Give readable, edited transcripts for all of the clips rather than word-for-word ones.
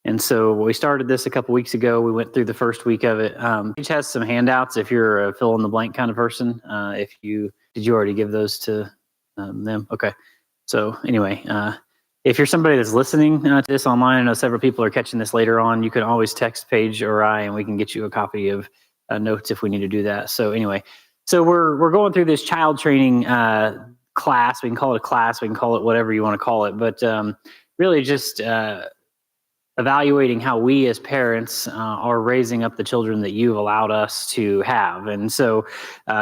And so we started this a couple weeks ago. We went through the first week of it. Each has some handouts if you're a fill in the blank kind of person. Did you already give those to them? Okay. So anyway, if you're somebody that's listening to this online, I know several people are catching this later on, you can always text Paige or I, and we can get you a copy of notes if we need to do that. So anyway, so we're going through this child training class. We can call it a class. We can call it whatever you want to call it. But really just evaluating how we as parents are raising up the children that you've allowed us to have. And so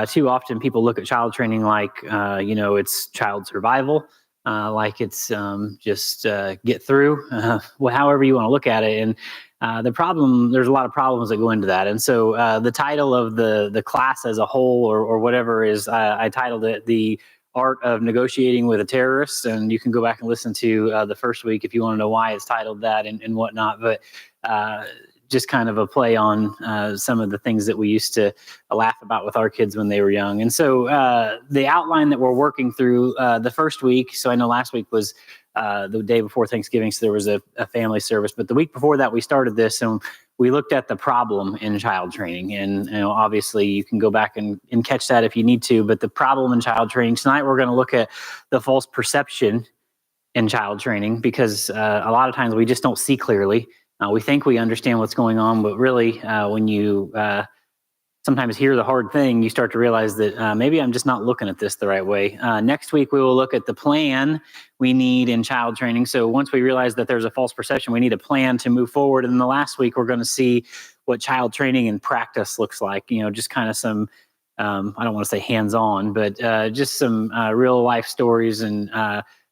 too often people look at child training like, it's child survival, like it's just get through, however you want to look at it. And the problem, there's a lot of problems that go into that. And so the title of the class as a whole or whatever is, I titled it The Art of Negotiating with a Terrorist, and you can go back and listen to the first week if you want to know why it's titled that and whatnot. But just kind of a play on some of the things that we used to laugh about with our kids when they were young. And so the outline that we're working through the first week, so I know last week was the day before Thanksgiving, so there was a family service. But the week before that, we started this, and we looked at the problem in child training. And obviously, you can go back and catch that if you need to. But the problem in child training, tonight we're going to look at the false perception in child training, because a lot of times we just don't see clearly. We think we understand what's going on, but really, when you sometimes hear the hard thing, you start to realize that maybe I'm just not looking at this the right way. Next week, we will look at the plan we need in child training. So once we realize that there's a false perception, we need a plan to move forward. And then the last week, we're going to see what child training in practice looks like. Just kind of some, I don't want to say hands-on, but just some real life stories and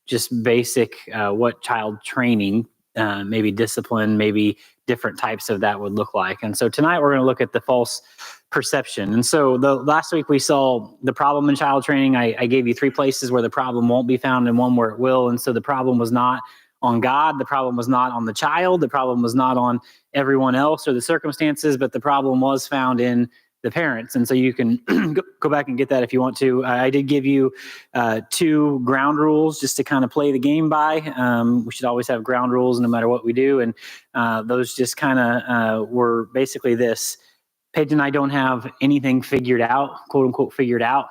just basic what child training, maybe discipline, maybe different types of that would look like. And so tonight we're going to look at the false perception. And so the last week we saw the problem in child training. I gave you 3 places where the problem won't be found and 1 where it will. And so the problem was not on God. The problem was not on the child. The problem was not on everyone else or the circumstances, but the problem was found in the parents. And so you can go back and get that if you want to. I did give you 2 ground rules just to kind of play the game by. We should always have ground rules no matter what we do. And those just kind of were basically this. Paige and I don't have anything figured out, quote unquote, figured out.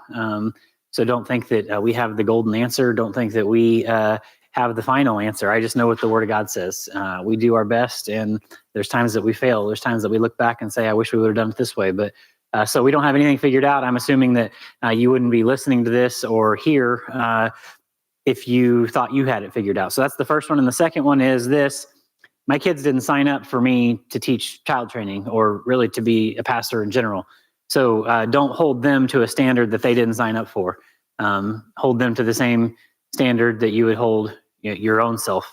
So don't think that we have the golden answer. Don't think that we have the final answer. I just know what the Word of God says. We do our best, and there's times that we fail. There's times that we look back and say, I wish we would have done it this way. But so we don't have anything figured out. I'm assuming that you wouldn't be listening to this or here if you thought you had it figured out. So that's the first one. And the second one is this. My kids didn't sign up for me to teach child training or really to be a pastor in general. So don't hold them to a standard that they didn't sign up for. Hold them to the same standard that you would hold your own self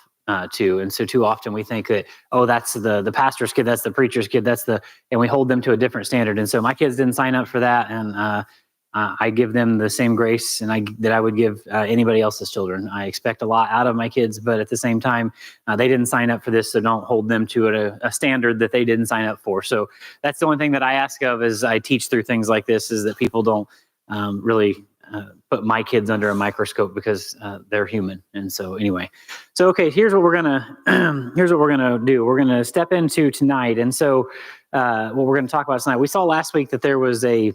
to. And so too often we think that, oh, that's the pastor's kid, that's the preacher's kid, and we hold them to a different standard. And so my kids didn't sign up for that. And I give them the same grace that I would give anybody else's children. I expect a lot out of my kids, but at the same time, they didn't sign up for this, so don't hold them to a standard that they didn't sign up for. So that's the only thing that I ask of as I teach through things like this, is that people don't really put my kids under a microscope, because they're human. And so anyway, so okay, here's what we're gonna do. We're gonna step into tonight, and so what we're gonna talk about tonight. We saw last week that there was 2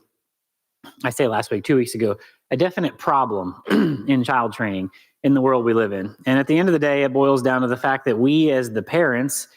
weeks ago, a definite problem in child training in the world we live in. And at the end of the day, it boils down to the fact that we as the parents,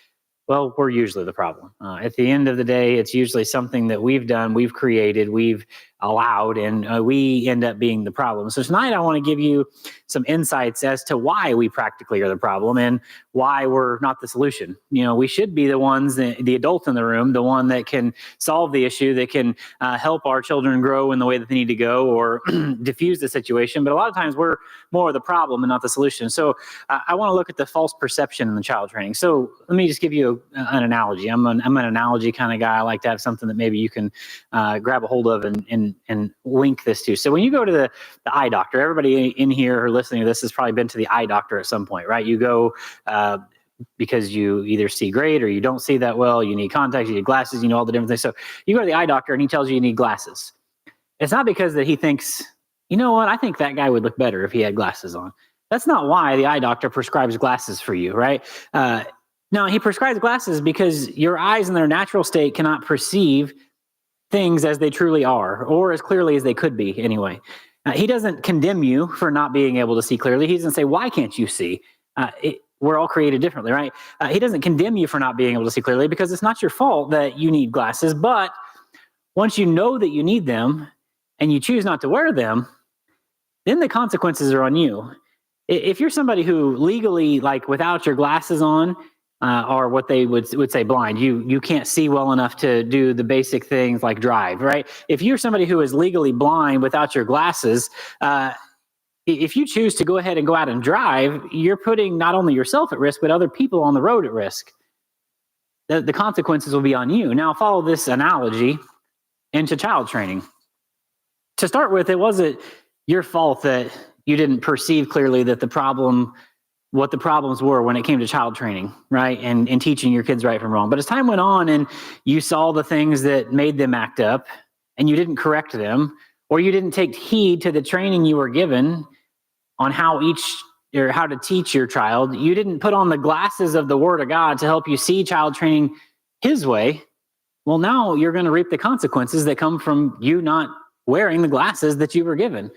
well, we're usually the problem. At the end of the day, it's usually something that we've done, we've created, we've allowed, and we end up being the problem. So tonight I want to give you some insights as to why we practically are the problem and why we're not the solution. We should be the ones, the adult in the room, the one that can solve the issue, that can help our children grow in the way that they need to go, or diffuse the situation. But a lot of times we're more of the problem and not the solution. So I want to look at the false perception in the child training. So let me just give you an analogy. I'm an analogy kind of guy. I like to have something that maybe you can grab a hold of and link this to. So when you go to the eye doctor, everybody in here or listening to this has probably been to the eye doctor at some point, right? You go because you either see great or you don't see that well, you need contacts, you need glasses, all the different things. So you go to the eye doctor and he tells you need glasses. It's not because that he thinks, you know what, I think that guy would look better if he had glasses on. That's not why the eye doctor prescribes glasses for you, right? Now, he prescribes glasses because your eyes in their natural state cannot perceive things as they truly are, or as clearly as they could be anyway. He doesn't condemn you for not being able to see clearly. He doesn't say, why can't you see? We're all created differently, right? He doesn't condemn you for not being able to see clearly, because it's not your fault that you need glasses. But once you know that you need them and you choose not to wear them, then the consequences are on you. If you're somebody who legally, like without your glasses on, or what they would say blind, you can't see well enough to do the basic things like drive, right? If you're somebody who is legally blind without your glasses, if you choose to go ahead and go out and drive, you're putting not only yourself at risk, but other people on the road at risk. The consequences will be on you. Now, follow this analogy into child training. To start with, it wasn't your fault that you didn't perceive clearly that what the problems were when it came to child training, right? And teaching your kids right from wrong. But as time went on and you saw the things that made them act up and you didn't correct them, or you didn't take heed to the training you were given on how to teach your child, you didn't put on the glasses of the Word of God to help you see child training His way. Well, now you're going to reap the consequences that come from you not wearing the glasses that you were given.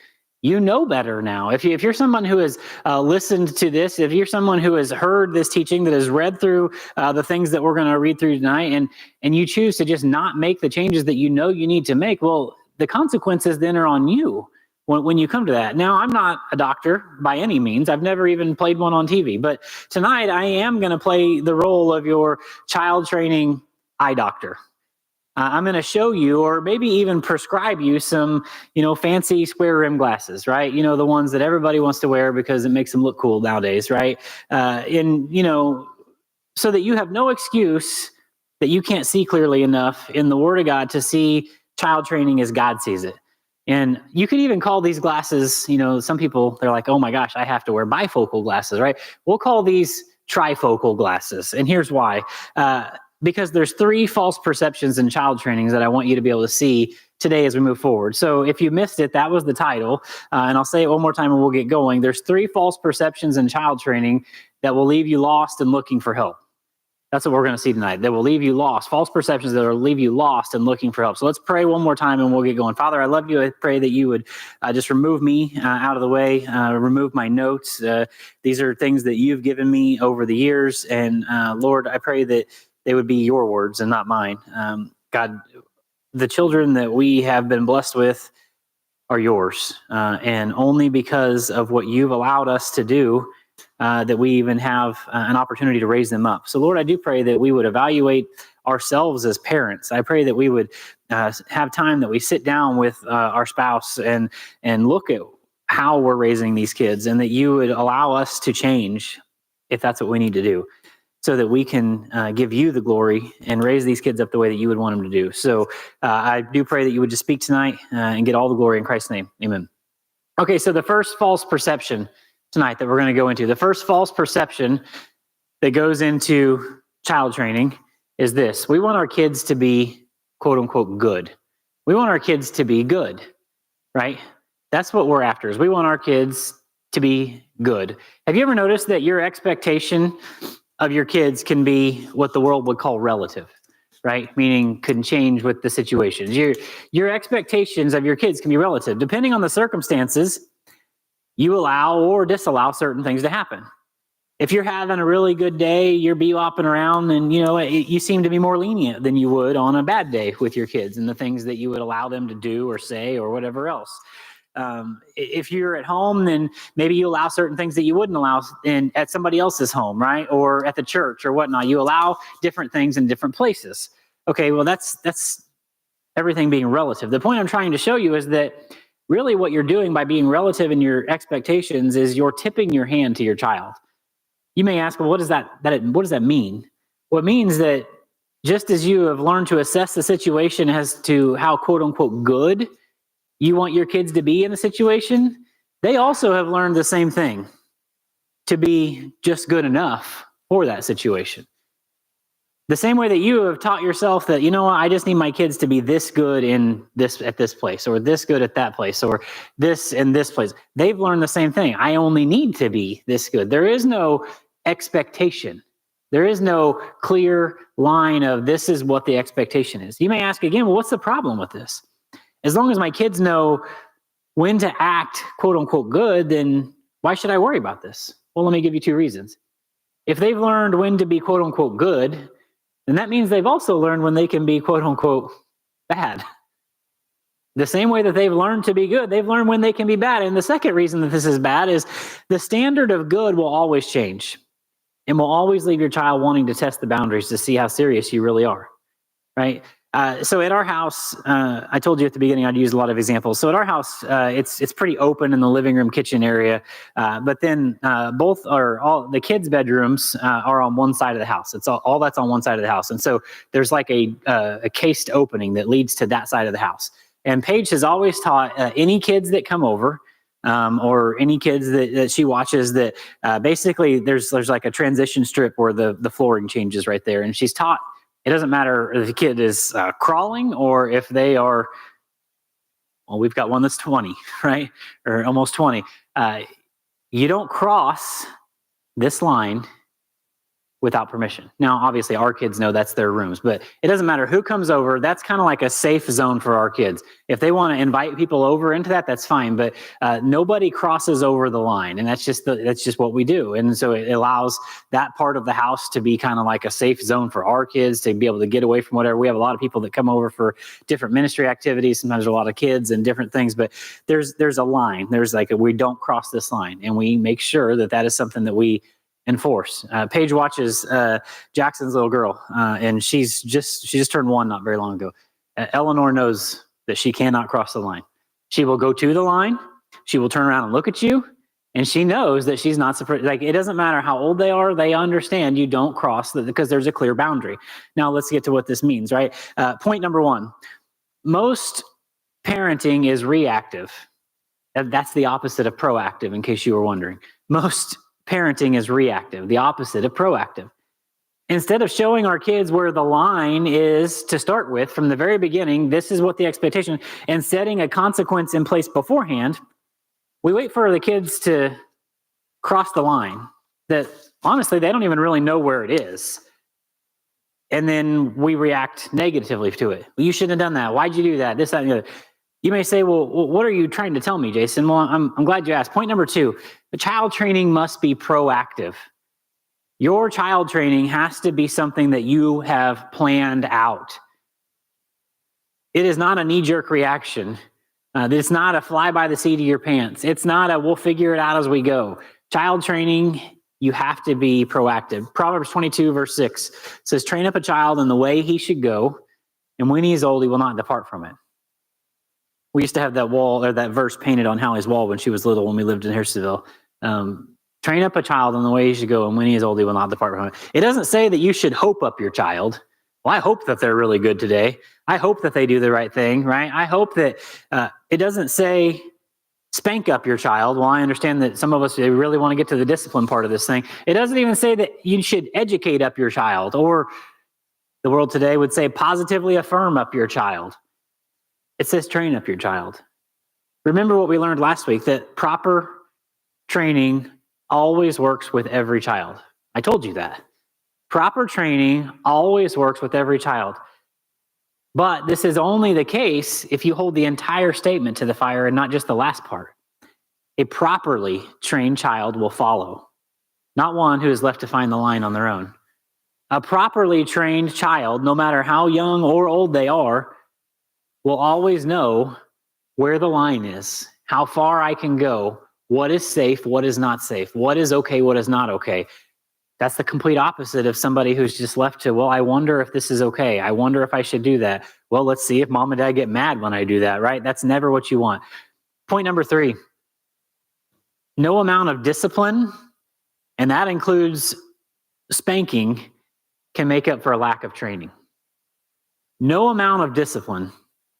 You know better now. If you're someone who has listened to this, if you're someone who has heard this teaching, that has read through the things that we're going to read through tonight, and you choose to just not make the changes that you know you need to make, well, the consequences then are on you when you come to that. Now, I'm not a doctor by any means. I've never even played one on TV. But tonight, I am going to play the role of your child training eye doctor. I'm going to show you, or maybe even prescribe you some, fancy square rim glasses, right? The ones that everybody wants to wear because it makes them look cool nowadays, right? So that you have no excuse that you can't see clearly enough in the Word of God to see child training as God sees it. And you could even call these glasses, some people, they're like, oh my gosh, I have to wear bifocal glasses, right? We'll call these trifocal glasses. And here's why. Because there's 3 false perceptions in child trainings that I want you to be able to see today as we move forward. So if you missed it, that was the title. And I'll say it one more time and we'll get going. There's 3 false perceptions in child training that will leave you lost and looking for help. That's what we're going to see tonight. That will leave you lost. False perceptions that will leave you lost and looking for help. So let's pray one more time and we'll get going. Father, I love you. I pray that you would just remove me out of the way, remove my notes. These are things that you've given me over the years. And Lord, I pray that they would be your words and not mine. God, the children that we have been blessed with are yours. And only because of what you've allowed us to do that we even have an opportunity to raise them up. So Lord, I do pray that we would evaluate ourselves as parents. I pray that we would have time that we sit down with our spouse and look at how we're raising these kids, and that you would allow us to change if that's what we need to do, so that we can give you the glory and raise these kids up the way that you would want them to do. So I do pray that you would just speak tonight and get all the glory in Christ's name. Amen. Okay, so the first false perception tonight that we're going to go into, the first false perception that goes into child training is this. We want our kids to be, quote unquote, good. We want our kids to be good, right? That's what we're after, is we want our kids to be good. Have you ever noticed that your expectation of your kids can be what the world would call relative, right? Meaning can change with the situations. Your expectations of your kids can be relative. Depending on the circumstances, you allow or disallow certain things to happen. If you're having a really good day, you're bebopping around, and you seem to be more lenient than you would on a bad day with your kids and the things that you would allow them to do or say or whatever else. If you're at home, then maybe you allow certain things that you wouldn't allow at somebody else's home, right? Or at the church or whatnot. You allow different things in different places. Okay, well, that's everything being relative. The point I'm trying to show you is that really what you're doing by being relative in your expectations is you're tipping your hand to your child. You may ask, well, what does that mean? Well, it means that just as you have learned to assess the situation as to how, quote unquote, good you want your kids to be in the situation, they also have learned the same thing, to be just good enough for that situation. The same way that you have taught yourself that, I just need my kids to be this good at this place, or this good at that place, or this in this place. They've learned the same thing. I only need to be this good. There is no expectation There is no clear line of this is what the expectation is. You may ask again, well, what's the problem with this? As long as my kids know when to act, quote unquote, good, then why should I worry about this? Well, let me give you 2 reasons. If they've learned when to be, quote unquote, good, then that means they've also learned when they can be, quote unquote, bad. The same way that they've learned to be good, they've learned when they can be bad. And the second reason that this is bad is the standard of good will always change and will always leave your child wanting to test the boundaries to see how serious you really are, right? So at our house, I told you at the beginning I'd use a lot of examples. So at our house, it's pretty open in the living room, kitchen area, but then all the kids' bedrooms are on one side of the house. It's all that's on one side of the house, and so there's like a cased opening that leads to that side of the house. And Paige has always taught any kids that come over, or any kids that she watches that basically there's like a transition strip where the flooring changes right there. And she's taught it doesn't matter if the kid is crawling or if they are, well, we've got one that's 20, right? Or almost 20. You don't cross this line without permission. Now, obviously, our kids know that's their rooms, but it doesn't matter who comes over. That's kind of like a safe zone for our kids. If they want to invite people over into that, that's fine. But nobody crosses over the line, and that's just what we do. And so it allows that part of the house to be kind of like a safe zone for our kids to be able to get away from whatever. We have a lot of people that come over for different ministry activities. Sometimes there's a lot of kids and different things, but there's a line. There's like we don't cross this line, and we make sure that is something that we enforce. Paige watches Jackson's little girl, and she just turned 1 not very long ago. Eleanor knows that she cannot cross the line. She will go to the line. She will turn around and look at you, and she knows that she's not supposed. Like, it doesn't matter how old they are; they understand you don't cross because there's a clear boundary. Now let's get to what this means. Right? Point number 1: most parenting is reactive. That's the opposite of proactive. In case you were wondering, most parenting is reactive, the opposite of proactive. Instead of showing our kids where the line is to start with from the very beginning, this is what the expectation, and setting a consequence in place beforehand, we wait for the kids to cross the line that honestly, they don't even really know where it is. And then we react negatively to it. Well, you shouldn't have done that. Why'd you do that? This, that, and the other. You may say, well, what are you trying to tell me, Jason? Well, I'm glad you asked. Point number 2, the child training must be proactive. Your child training has to be something that you have planned out. It is not a knee-jerk reaction. It's not a fly by the seat of your pants. It's not a we'll figure it out as we go. Child training, you have to be proactive. Proverbs 22, verse 6 says, train up a child in the way he should go, and when he is old, he will not depart from it. We used to have that wall or that verse painted on Hallie's wall when she was little, when we lived in Harrisonville. Train up a child in the way he should go, and when he is old, he will not depart from it. It doesn't say that you should hope up your child. Well, I hope that they're really good today. I hope that they do the right thing, right? I hope that it doesn't say spank up your child. Well, I understand that some of us really want to get to the discipline part of this thing. It doesn't even say that you should educate up your child, or the world today would say positively affirm up your child. It says train up your child. Remember what we learned last week, that proper training always works with every child. I told you that. Proper training always works with every child. But this is only the case if you hold the entire statement to the fire and not just the last part. A properly trained child will follow, not one who is left to find the line on their own. A properly trained child, no matter how young or old they are, will always know where the line is, how far I can go, what is safe, what is not safe, what is okay, what is not okay. That's the complete opposite of somebody who's just left to, well, I wonder if this is okay. I wonder if I should do that. Well, let's see if mom and dad get mad when I do that, right? That's never what you want. Point number 3, no amount of discipline, and that includes spanking, can make up for a lack of training. No amount of discipline.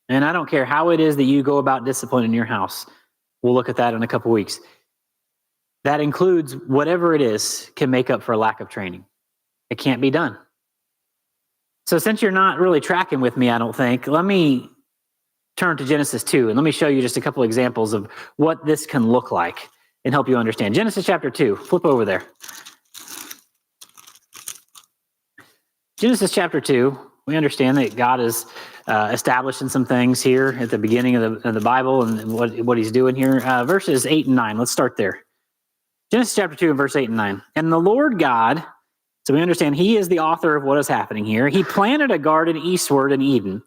And I don't care how it is that you go about discipline in your house. We'll look at that in a couple weeks. That includes whatever it is can make up for a lack of training. It can't be done. So since you're not really tracking with me, I don't think, let me turn to Genesis 2 and let me show you just a couple examples of what this can look like and help you understand. Genesis chapter 2, flip over there. Genesis chapter 2, we understand that God is establishing some things here at the beginning of the Bible and what he's doing here. Verses 8 and 9, let's start there. Genesis chapter 2 and verse 8 and 9. And the Lord God, so we understand he is the author of what is happening here. He planted a garden eastward in Eden,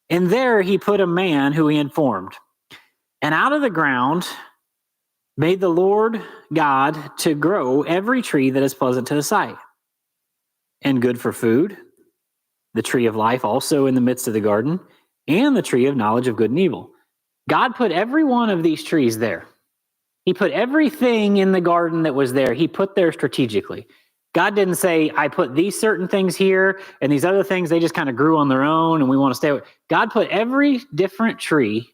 and there he put a man who he had formed. And out of the ground made the Lord God to grow every tree that is pleasant to the sight and good for food, the tree of life also in the midst of the garden, and the tree of knowledge of good and evil. God put every one of these trees there. He put everything in the garden that was there. He put there strategically. God didn't say, I put these certain things here and these other things, they just kind of grew on their own and we want to stay with. God put every different tree,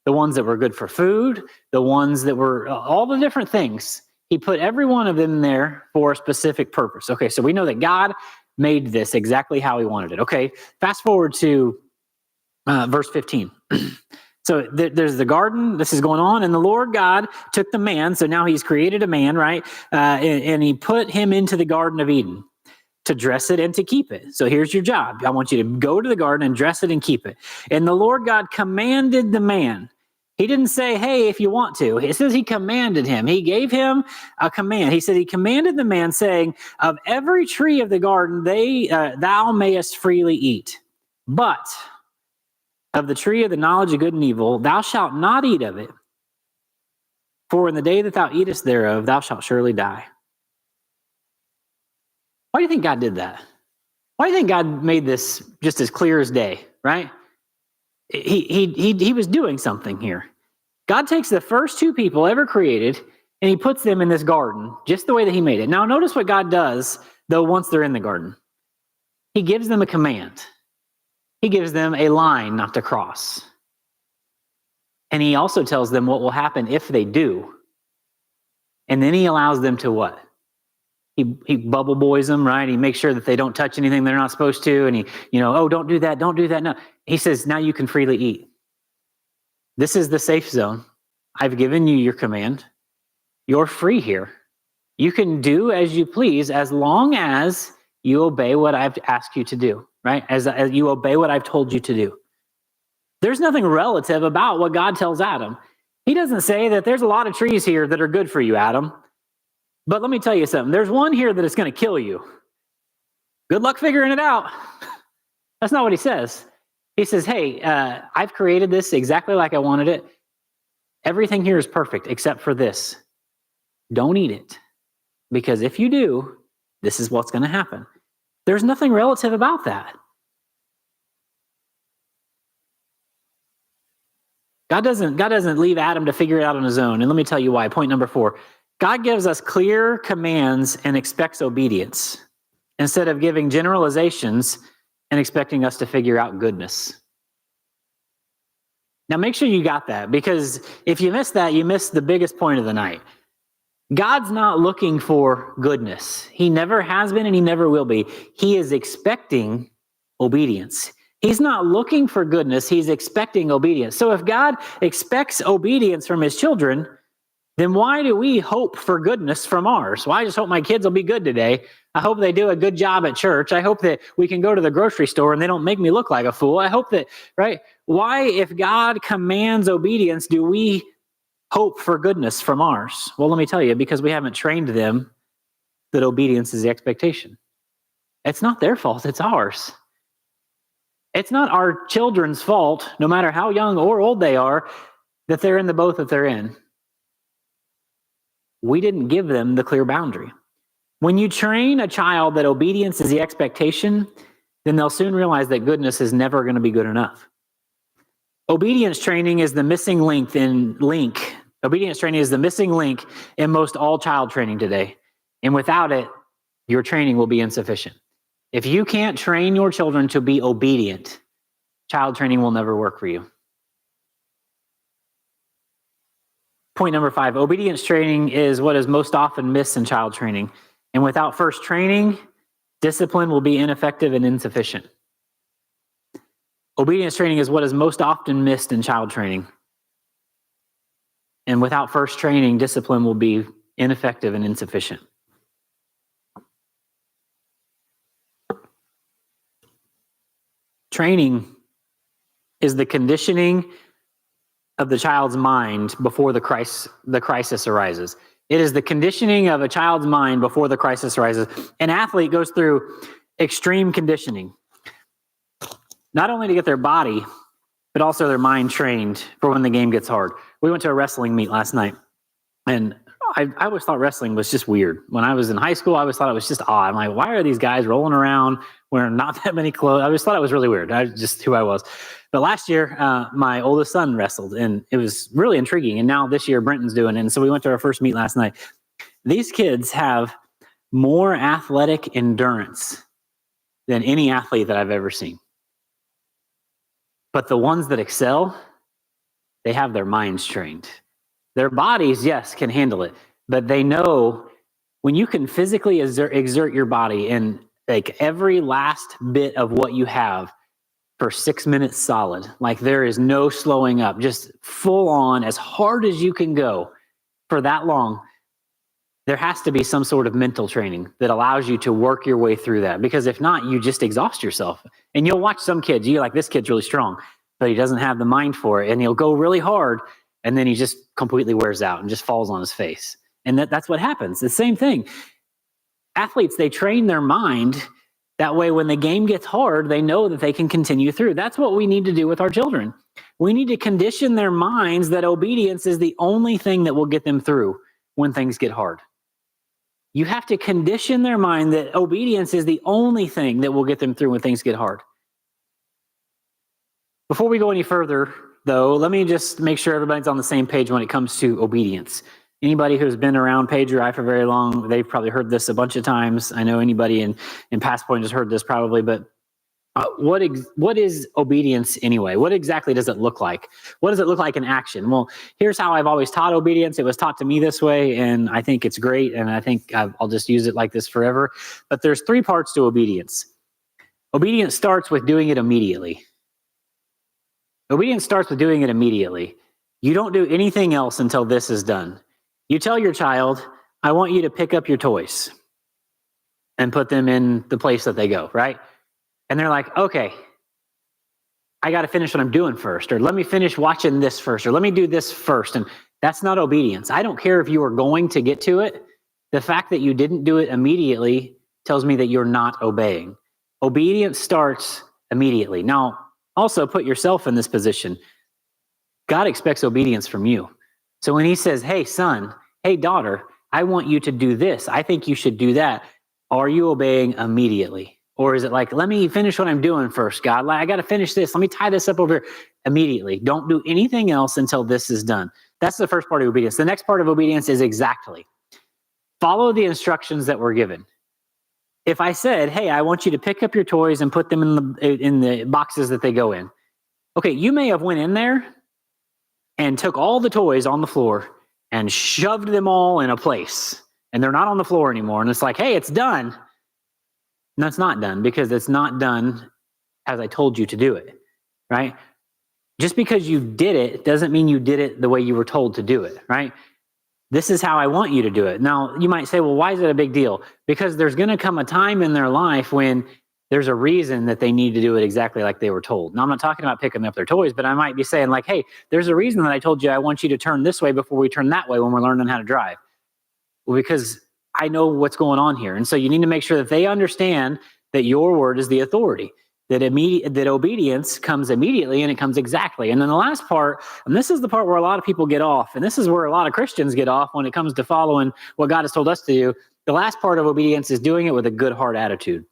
the ones that were good for food, the ones that were all the different things. He put every one of them there for a specific purpose. Okay, so we know that God made this exactly how he wanted it. Okay, fast forward to verse 15. So there's the garden, this is going on, and the Lord God took the man, so now he's created a man, right? And he put him into the Garden of Eden to dress it and to keep it. So here's your job. I want you to go to the garden and dress it and keep it. And the Lord God commanded the man. He didn't say, hey, if you want to. It says he commanded him. He gave him a command. He said he commanded the man, saying, of every tree of the garden thou mayest freely eat. But of the tree of the knowledge of good and evil, thou shalt not eat of it. For in the day that thou eatest thereof, thou shalt surely die. Why do you think God did that? Why do you think God made this just as clear as day, right? He was doing something here. God takes the first two people ever created and he puts them in this garden just the way that he made it. Now notice what God does, though, once they're in the garden. He gives them a command. He gives them a line not to cross. And he also tells them what will happen if they do. And then he allows them to what? He bubble boys them, right? He makes sure that they don't touch anything they're not supposed to. And oh, don't do that. Don't do that. No. He says, now you can freely eat. This is the safe zone. I've given you your command. You're free here. You can do as you please as long as you obey what I've asked you to do, right? As you obey what I've told you to do. There's nothing relative about what God tells Adam. He doesn't say that there's a lot of trees here that are good for you, Adam. But let me tell you something. There's one here that is going to kill you. Good luck figuring it out. That's not what he says. He says, hey, I've created this exactly like I wanted it. Everything here is perfect except for this. Don't eat it. Because if you do, this is what's going to happen. There's nothing relative about that. God doesn't leave Adam to figure it out on his own. And let me tell you why. Point number 4. God gives us clear commands and expects obedience instead of giving generalizations and expecting us to figure out goodness. Now make sure you got that, because if you miss that, you miss the biggest point of the night. God's not looking for goodness. He never has been and he never will be. He is expecting obedience. He's not looking for goodness. He's expecting obedience. So if God expects obedience from his children, then why do we hope for goodness from ours? Well, I just hope my kids will be good today. I hope they do a good job at church. I hope that we can go to the grocery store and they don't make me look like a fool. I hope that, right? Why, if God commands obedience, do we hope for goodness from ours? Well, let me tell you, because we haven't trained them that obedience is the expectation. It's not their fault, it's ours. It's not our children's fault, no matter how young or old they are, that they're in the boat that they're in. We didn't give them the clear boundary. When you train a child that obedience is the expectation, then they'll soon realize that goodness is never going to be good enough. Obedience training is the missing link in most all child training today. And without it, your training will be insufficient. If you can't train your children to be obedient, child training will never work for you. Point number 5, obedience training is what is most often missed in child training. And without first training, discipline will be ineffective and insufficient. Obedience training is what is most often missed in child training. And without first training, discipline will be ineffective and insufficient. training is the conditioning of the child's mind before the crisis arises. It is the conditioning of a child's mind before the crisis arises. An athlete goes through extreme conditioning, not only to get their body, but also their mind trained for when the game gets hard. We went to a wrestling meet last night, and I always thought wrestling was just weird. When I was in high school, I always thought it was just odd. I'm like, why are these guys rolling around wearing not that many clothes? I always thought it was really weird. Just who I was. But last year, my oldest son wrestled, and it was really intriguing. And now this year, Brenton's doing it. And so we went to our first meet last night. These kids have more athletic endurance than any athlete that I've ever seen. But the ones that excel, they have their minds trained. Their bodies, yes, can handle it, but they know when you can physically exert your body and like every last bit of what you have for 6 minutes solid, like there is no slowing up, just full on as hard as you can go for that long, there has to be some sort of mental training that allows you to work your way through that. Because if not, you just exhaust yourself. And you'll watch some kids, you're like, this kid's really strong, but he doesn't have the mind for it. And he'll go really hard, and then he just completely wears out and just falls on his face. And that's what happens. The same thing. Athletes, they train their mind. That way, when the game gets hard, they know that they can continue through. That's what we need to do with our children. We need to condition their minds that obedience is the only thing that will get them through when things get hard. You have to condition their mind that obedience is the only thing that will get them through when things get hard. Before we go any further, though, let me just make sure everybody's on the same page when it comes to obedience. Anybody who's been around Paige or I for very long, they've probably heard this a bunch of times. I know anybody in Passpoint has heard this probably, but what is obedience anyway? What exactly does it look like? What does it look like in action? Well, here's how I've always taught obedience. It was taught to me this way, and I think it's great, and I think I'll just use it like this forever. But there's 3 parts to obedience. Obedience starts with doing it immediately. Obedience starts with doing it immediately. You don't do anything else until this is done. You tell your child, I want you to pick up your toys and put them in the place that they go, right? And they're like, okay, I got to finish what I'm doing first, or let me finish watching this first, or let me do this first. And that's not obedience. I don't care if you are going to get to it. The fact that you didn't do it immediately tells me that you're not obeying. Obedience starts immediately. Now, also put yourself in this position. God expects obedience from you. So when he says, hey, son, hey, daughter, I want you to do this. I think you should do that. Are you obeying immediately? Or is it like, let me finish what I'm doing first, God. I got to finish this. Let me tie this up over here immediately. Don't do anything else until this is done. That's the first part of obedience. The next part of obedience is exactly. Follow the instructions that were given. If I said, hey, I want you to pick up your toys and put them in the boxes that they go in. Okay, you may have went in there and took all the toys on the floor and shoved them all in a place. And they're not on the floor anymore. And it's like, hey, it's done. No, it's not done, because it's not done as I told you to do it, right? Just because you did it doesn't mean you did it the way you were told to do it, right? This is how I want you to do it. Now, you might say, well, why is it a big deal? Because there's going to come a time in their life when there's a reason that they need to do it exactly like they were told. Now, I'm not talking about picking up their toys, but I might be saying like, hey, there's a reason that I told you I want you to turn this way before we turn that way when we're learning how to drive. Well, because I know what's going on here. And so you need to make sure that they understand that your word is the authority, that obedience comes immediately and it comes exactly. And then the last part, and this is the part where a lot of people get off, and this is where a lot of Christians get off when it comes to following what God has told us to do. The last part of obedience is doing it with a good heart attitude.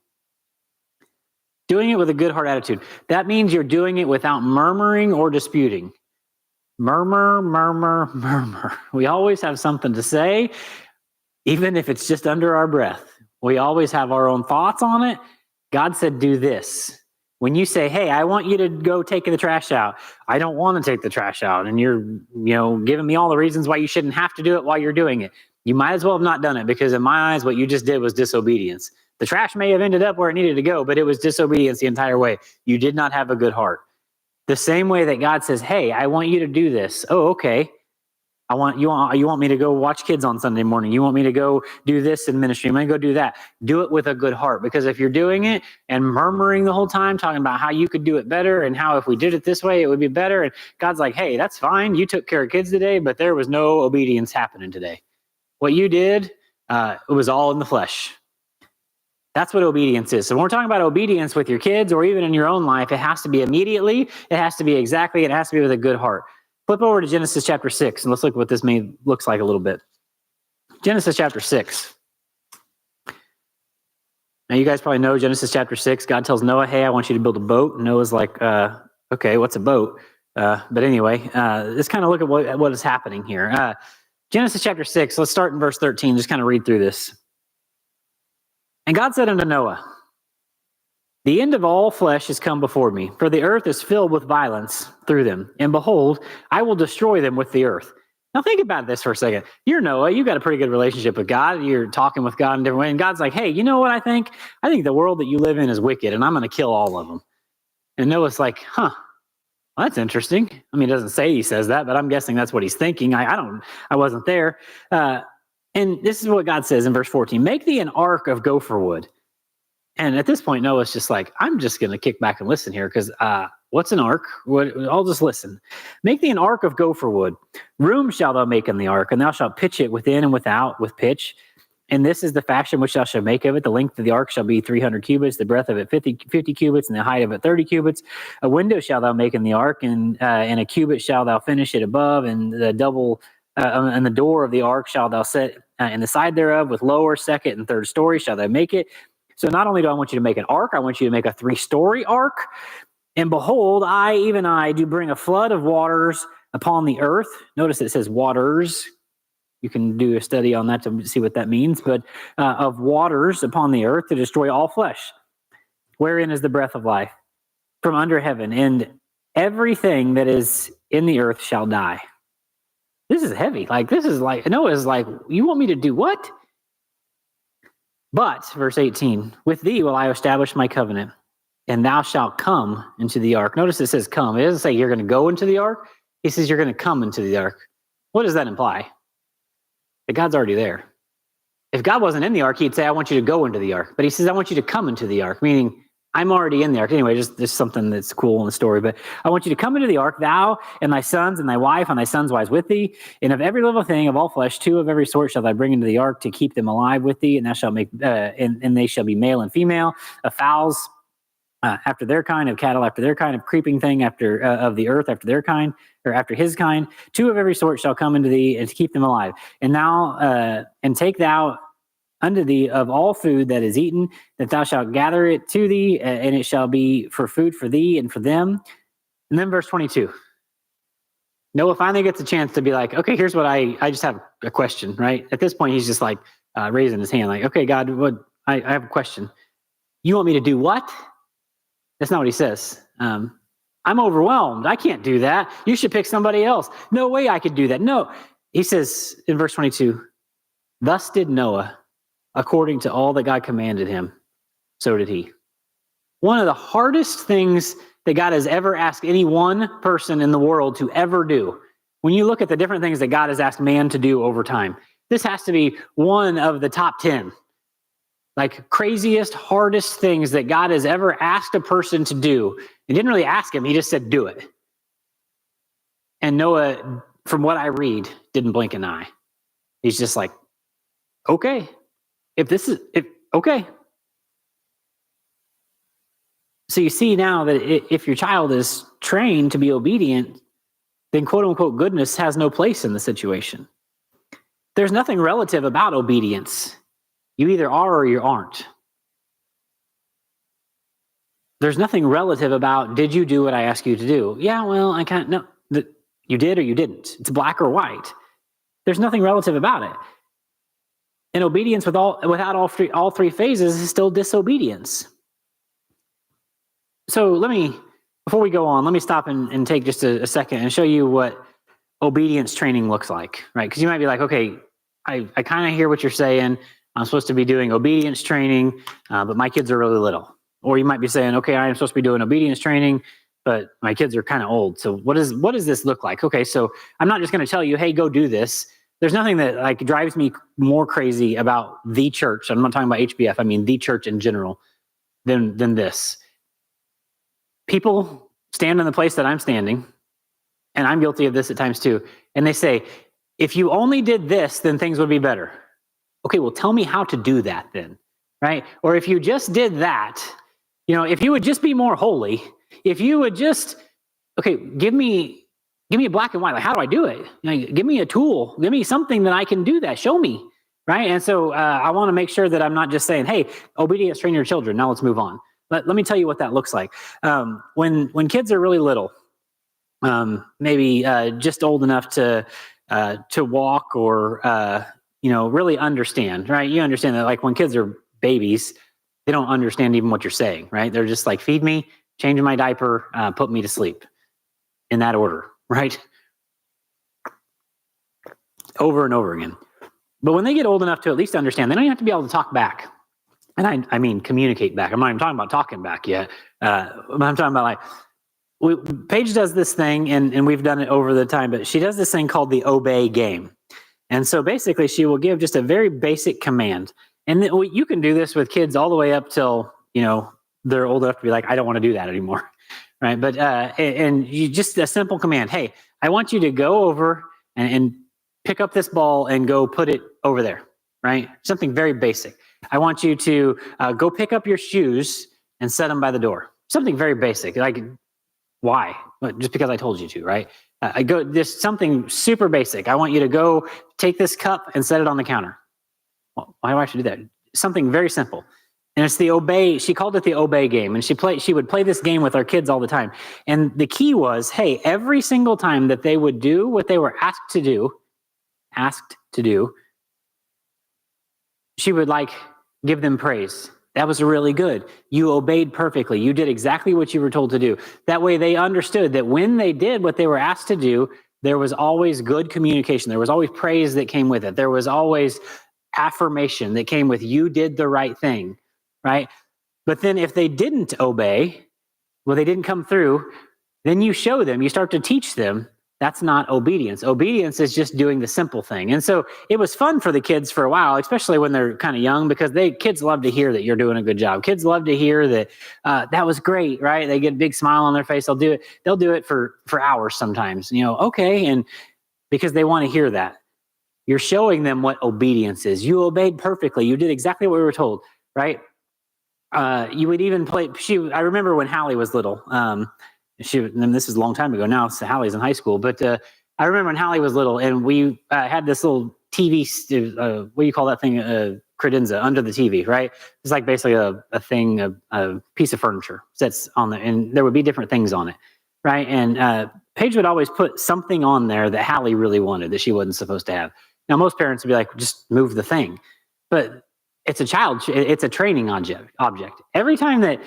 Doing it with a good heart attitude. That means you're doing it without murmuring or disputing. Murmur, murmur, murmur. We always have something to say, even if it's just under our breath. We always have our own thoughts on it. God said, do this. When you say, hey, I want you to go take the trash out. I don't want to take the trash out. And you're, giving me all the reasons why you shouldn't have to do it while you're doing it. You might as well have not done it, because in my eyes, what you just did was disobedience. The trash may have ended up where it needed to go, but it was disobedience the entire way. You did not have a good heart. The same way that God says, hey, I want you to do this. Oh, okay. You want me to go watch kids on Sunday morning. You want me to go do this in ministry. I'm going to go do that. Do it with a good heart, because if you're doing it and murmuring the whole time, talking about how you could do it better and how if we did it this way, it would be better. And God's like, hey, that's fine. You took care of kids today, but there was no obedience happening today. What you did, it was all in the flesh. That's what obedience is. So when we're talking about obedience with your kids or even in your own life, it has to be immediately. It has to be exactly. It has to be with a good heart. Flip over to Genesis chapter 6, and let's look at what this looks like a little bit. Genesis chapter 6. Now, you guys probably know Genesis chapter 6. God tells Noah, hey, I want you to build a boat. Noah's like, okay, what's a boat? But anyway, let's kind of look at what is happening here. Genesis chapter 6, let's start in verse 13. Just kind of read through this. And God said unto Noah, the end of all flesh is come before me, for the earth is filled with violence through them. And behold, I will destroy them with the earth. Now think about this for a second. You're Noah. You've got a pretty good relationship with God. You're talking with God in different ways. And God's like, hey, you know what I think? I think the world that you live in is wicked, and I'm going to kill all of them. And Noah's like, well, that's interesting. I mean, it doesn't say he says that, but I'm guessing that's what he's thinking. I wasn't there. And this is what God says in verse 14. Make thee an ark of gopher wood. And at this point, Noah's just like, I'm just going to kick back and listen here, because what's an ark? I'll just listen. Make thee an ark of gopher wood. Room shalt thou make in the ark, and thou shalt pitch it within and without with pitch. And this is the fashion which thou shalt make of it. The length of the ark shall be 300 cubits, the breadth of it 50 cubits, and the height of it 30 cubits. A window shalt thou make in the ark, and a cubit shalt thou finish it above, and the door of the ark shalt thou set in the side thereof, with lower, second, and third story shalt thou make it. So not only do I want you to make an ark, I want you to make a 3-story ark. And behold, even I, do bring a flood of waters upon the earth. Notice it says waters. You can do a study on that to see what that means. But of waters upon the earth to destroy all flesh, wherein is the breath of life from under heaven. And everything that is in the earth shall die. This is heavy. Noah's like, you want me to do what? But, verse 18, with thee will I establish my covenant, and thou shalt come into the ark. Notice it says come. It doesn't say you're going to go into the ark. He says you're going to come into the ark. What does that imply? That God's already there. If God wasn't in the ark, he'd say, I want you to go into the ark. But he says, I want you to come into the ark, meaning I'm already in the ark. Anyway, just something that's cool in the story. But I want you to come into the ark, thou and thy sons and thy wife and thy sons' wives with thee. And of every living thing of all flesh, 2 of every sort shall thou bring into the ark to keep them alive with thee. And thou shalt make, and they shall be male and female, of fowls after their kind, of cattle after their kind, of creeping thing after of the earth after their kind, or after his kind. 2 of every sort shall come into thee, and to keep them alive. And now, and take thou unto thee of all food that is eaten, that thou shalt gather it to thee, and it shall be for food for thee and for them. And then verse 22. Noah finally gets a chance to be like, okay, here's what I just have a question, right? At this point, he's just like raising his hand, like, okay, God, I have a question. You want me to do what? That's not what he says. I'm overwhelmed. I can't do that. You should pick somebody else. No way I could do that. No. He says in verse 22, thus did Noah, according to all that God commanded him, so did he. One of the hardest things that God has ever asked any one person in the world to ever do, when you look at the different things that God has asked man to do over time, this has to be one of the top 10. Like craziest, hardest things that God has ever asked a person to do. He didn't really ask him, he just said, do it. And Noah, from what I read, didn't blink an eye. He's just like, okay. Okay. So you see now that if your child is trained to be obedient, then quote unquote goodness has no place in the situation. There's nothing relative about obedience. You either are or you aren't. There's nothing relative about, did you do what I asked you to do? Yeah, well, I can't, no, you did or you didn't. It's black or white. There's nothing relative about it. And obedience without all three phases is still disobedience. So before we go on, let me stop and take just a second and show you what obedience training looks like, right? Because you might be like, okay, I kind of hear what you're saying. I'm supposed to be doing obedience training, but my kids are really little. Or you might be saying, okay, I am supposed to be doing obedience training, but my kids are kind of old. So what does this look like? Okay, so I'm not just going to tell you, hey, go do this. There's nothing that like drives me more crazy about the church. I'm not talking about HBF. I mean the church in general than this. People stand in the place that I'm standing, and I'm guilty of this at times too. And they say, if you only did this, then things would be better. Okay, well, tell me how to do that then, right? Or if you just did that, if you would just be more holy, if you would just, okay, give me a black and white. Like, how do I do it? Give me a tool. Give me something that I can do that. Show me, right? And so I want to make sure that I'm not just saying, hey, obedience, train your children. Now let's move on. Let me tell you what that looks like. When kids are really little, maybe just old enough to walk or really understand, right? You understand that, like, when kids are babies, they don't understand even what you're saying, right? They're just like, feed me, change my diaper, put me to sleep, in that order, right? Over and over again. But when they get old enough to at least understand, they don't even have to be able to talk back. And I mean communicate back. I'm not even talking about talking back yet. I'm talking about Paige does this thing, and we've done it over the time, but she does this thing called the obey game. And so basically she will give just a very basic command. And you can do this with kids all the way up till, they're old enough to be like, I don't want to do that anymore. Right. But, and you just a simple command. Hey, I want you to go over and pick up this ball and go put it over there. Right. Something very basic. I want you to go pick up your shoes and set them by the door. Something very basic. Like, why? Just because I told you to, right? There's something super basic. I want you to go take this cup and set it on the counter. Well, why do I have to do that? Something very simple. And it's the obey. She called it the obey game. And she would play this game with our kids all the time. And the key was, hey, every single time that they would do what they were asked to do, she would give them praise. That was really good. You obeyed perfectly. You did exactly what you were told to do. That way they understood that when they did what they were asked to do, there was always good communication. There was always praise that came with it. There was always affirmation that came with, you did the right thing, right? But then if they didn't obey, they didn't come through, then you show them, you start to teach them. That's not obedience. Obedience is just doing the simple thing. And so it was fun for the kids for a while, especially when they're kind of young, because kids love to hear that you're doing a good job. Kids love to hear that that was great, right? They get a big smile on their face. They'll do it for hours sometimes. Okay, and because they want to hear that. You're showing them what obedience is. You obeyed perfectly. You did exactly what we were told, right? You would even play. I remember when Hallie was little. And this is a long time ago now, so Hallie's in high school, but I remember when Hallie was little, and we had this little TV, what do you call that thing, credenza under the TV, right? It's like basically a thing, a piece of furniture that's on there, and there would be different things on it, right? And Paige would always put something on there that Hallie really wanted that she wasn't supposed to have. Now, most parents would be like, just move the thing, but it's a training object. Every time that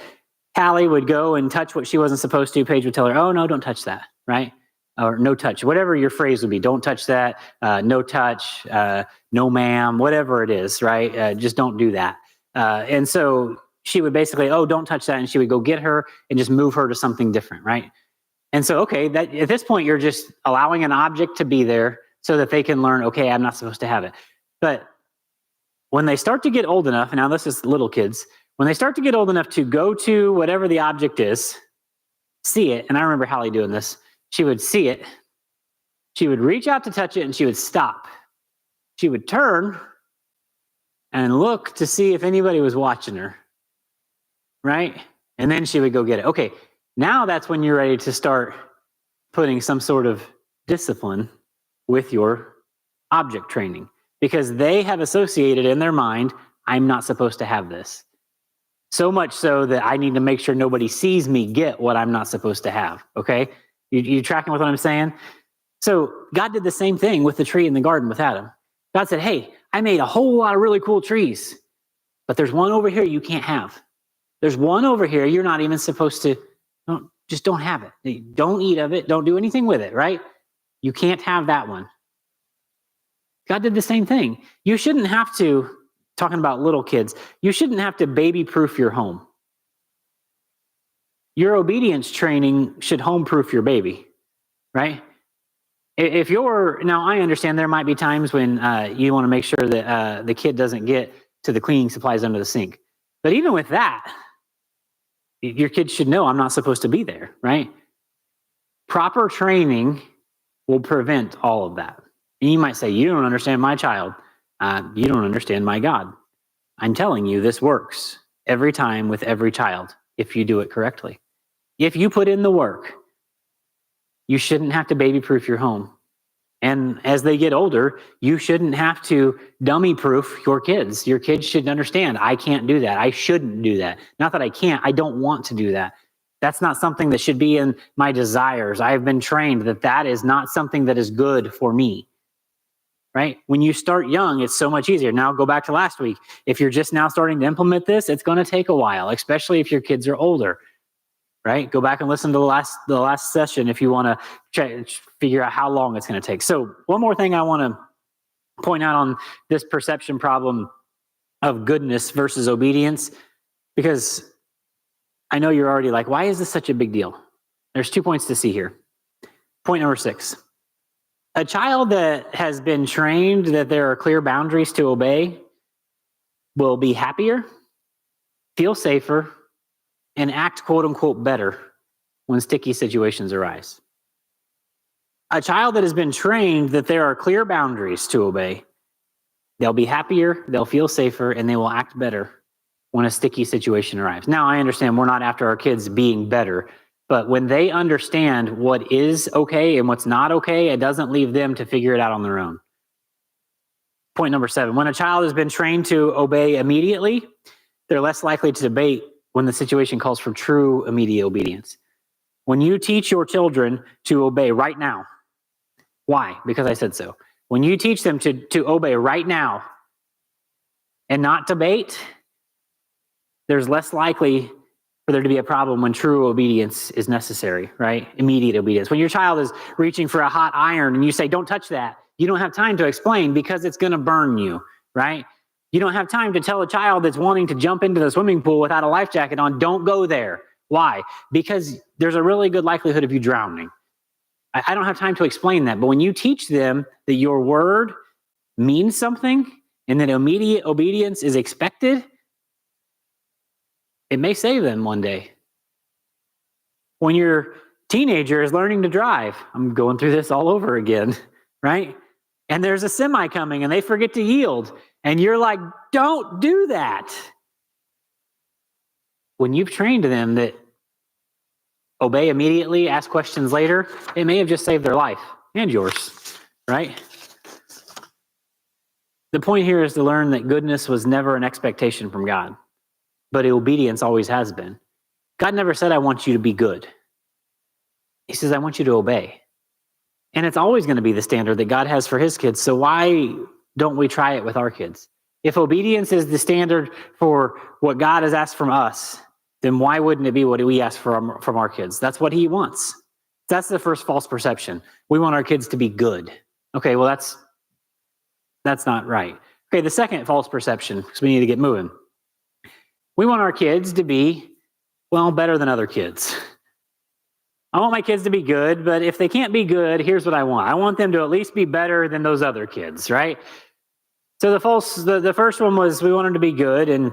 Hallie would go and touch what she wasn't supposed to, Paige would tell her, oh, no, don't touch that, right? Or no touch, whatever your phrase would be. Don't touch that, no touch, no ma'am, whatever it is, right? Just don't do that. And so she would basically, oh, don't touch that. And she would go get her and just move her to something different, right? And so, okay, that at this point, you're just allowing an object to be there so that they can learn, okay, I'm not supposed to have it. But when they start to get old enough, and now this is little kids, when they start to get old enough to go to whatever the object is, see it, and I remember Hallie doing this, she would see it, she would reach out to touch it, and she would stop. She would turn and look to see if anybody was watching her, right? And then she would go get it. Okay, now that's when you're ready to start putting some sort of discipline with your object training, because they have associated in their mind, I'm not supposed to have this. So much so that I need to make sure nobody sees me get what I'm not supposed to have, okay? You tracking with what I'm saying? So God did the same thing with the tree in the garden with Adam. God said, hey, I made a whole lot of really cool trees, but there's one over here you can't have. There's one over here you're not even supposed to, don't have it. Don't eat of it. Don't do anything with it, right? You can't have that one. God did the same thing. You shouldn't have to, talking about little kids, you shouldn't have to baby-proof your home. Your obedience training should home-proof your baby, right? Now I understand there might be times when you want to make sure that the kid doesn't get to the cleaning supplies under the sink. But even with that, your kid should know I'm not supposed to be there, right? Proper training will prevent all of that. And you might say, you don't understand my child. You don't understand my God. I'm telling you, this works every time with every child if you do it correctly. If you put in the work, you shouldn't have to baby-proof your home. And as they get older, you shouldn't have to dummy-proof your kids. Your kids should understand, I can't do that. I shouldn't do that. Not that I can't, I don't want to do that. That's not something that should be in my desires. I have been trained that that is not something that is good for me, right? When you start young, it's so much easier. Now go back to last week. If you're just now starting to implement this, it's going to take a while, especially if your kids are older. Right? Go back and listen to the last session if you want to figure out how long it's going to take. So one more thing I want to point out on this perception problem of goodness versus obedience, because I know you're already like, why is this such a big deal? There's 2 points to see here. Point number 6. A child that has been trained that there are clear boundaries to obey will be happier, feel safer, and act quote unquote better when sticky situations arise. A child that has been trained that there are clear boundaries to obey, they'll be happier, they'll feel safer, and they will act better when a sticky situation arrives. Now, I understand we're not after our kids being better, but when they understand what is okay and what's not okay, it doesn't leave them to figure it out on their own. Point number 7, when a child has been trained to obey immediately, they're less likely to debate when the situation calls for true immediate obedience. When you teach your children to obey right now, why? Because I said so. When you teach them to obey right now and not debate, there's less likely for there to be a problem when true obedience is necessary, right? Immediate obedience. When your child is reaching for a hot iron and you say, don't touch that, you don't have time to explain because it's going to burn you, right? You don't have time to tell a child that's wanting to jump into the swimming pool without a life jacket on, don't go there. Why? Because there's a really good likelihood of you drowning. I don't have time to explain that. But when you teach them that your word means something and that immediate obedience is expected, it may save them one day. When your teenager is learning to drive, I'm going through this all over again, right? And there's a semi coming and they forget to yield. And you're like, don't do that. When you've trained them that obey immediately, ask questions later, it may have just saved their life and yours, right? The point here is to learn that goodness was never an expectation from God, but obedience always has been. God never said, I want you to be good. He says, I want you to obey. And it's always going to be the standard that God has for his kids. So why don't we try it with our kids? If obedience is the standard for what God has asked from us, then why wouldn't it be what we ask from our kids? That's what he wants. That's the first false perception. We want our kids to be good. Okay, well, that's not right. Okay, the second false perception, because we need to get moving. We want our kids to be, well, better than other kids. I want my kids to be good, but if they can't be good, here's what I want. I want them to at least be better than those other kids, right? So the first one was we want them to be good, and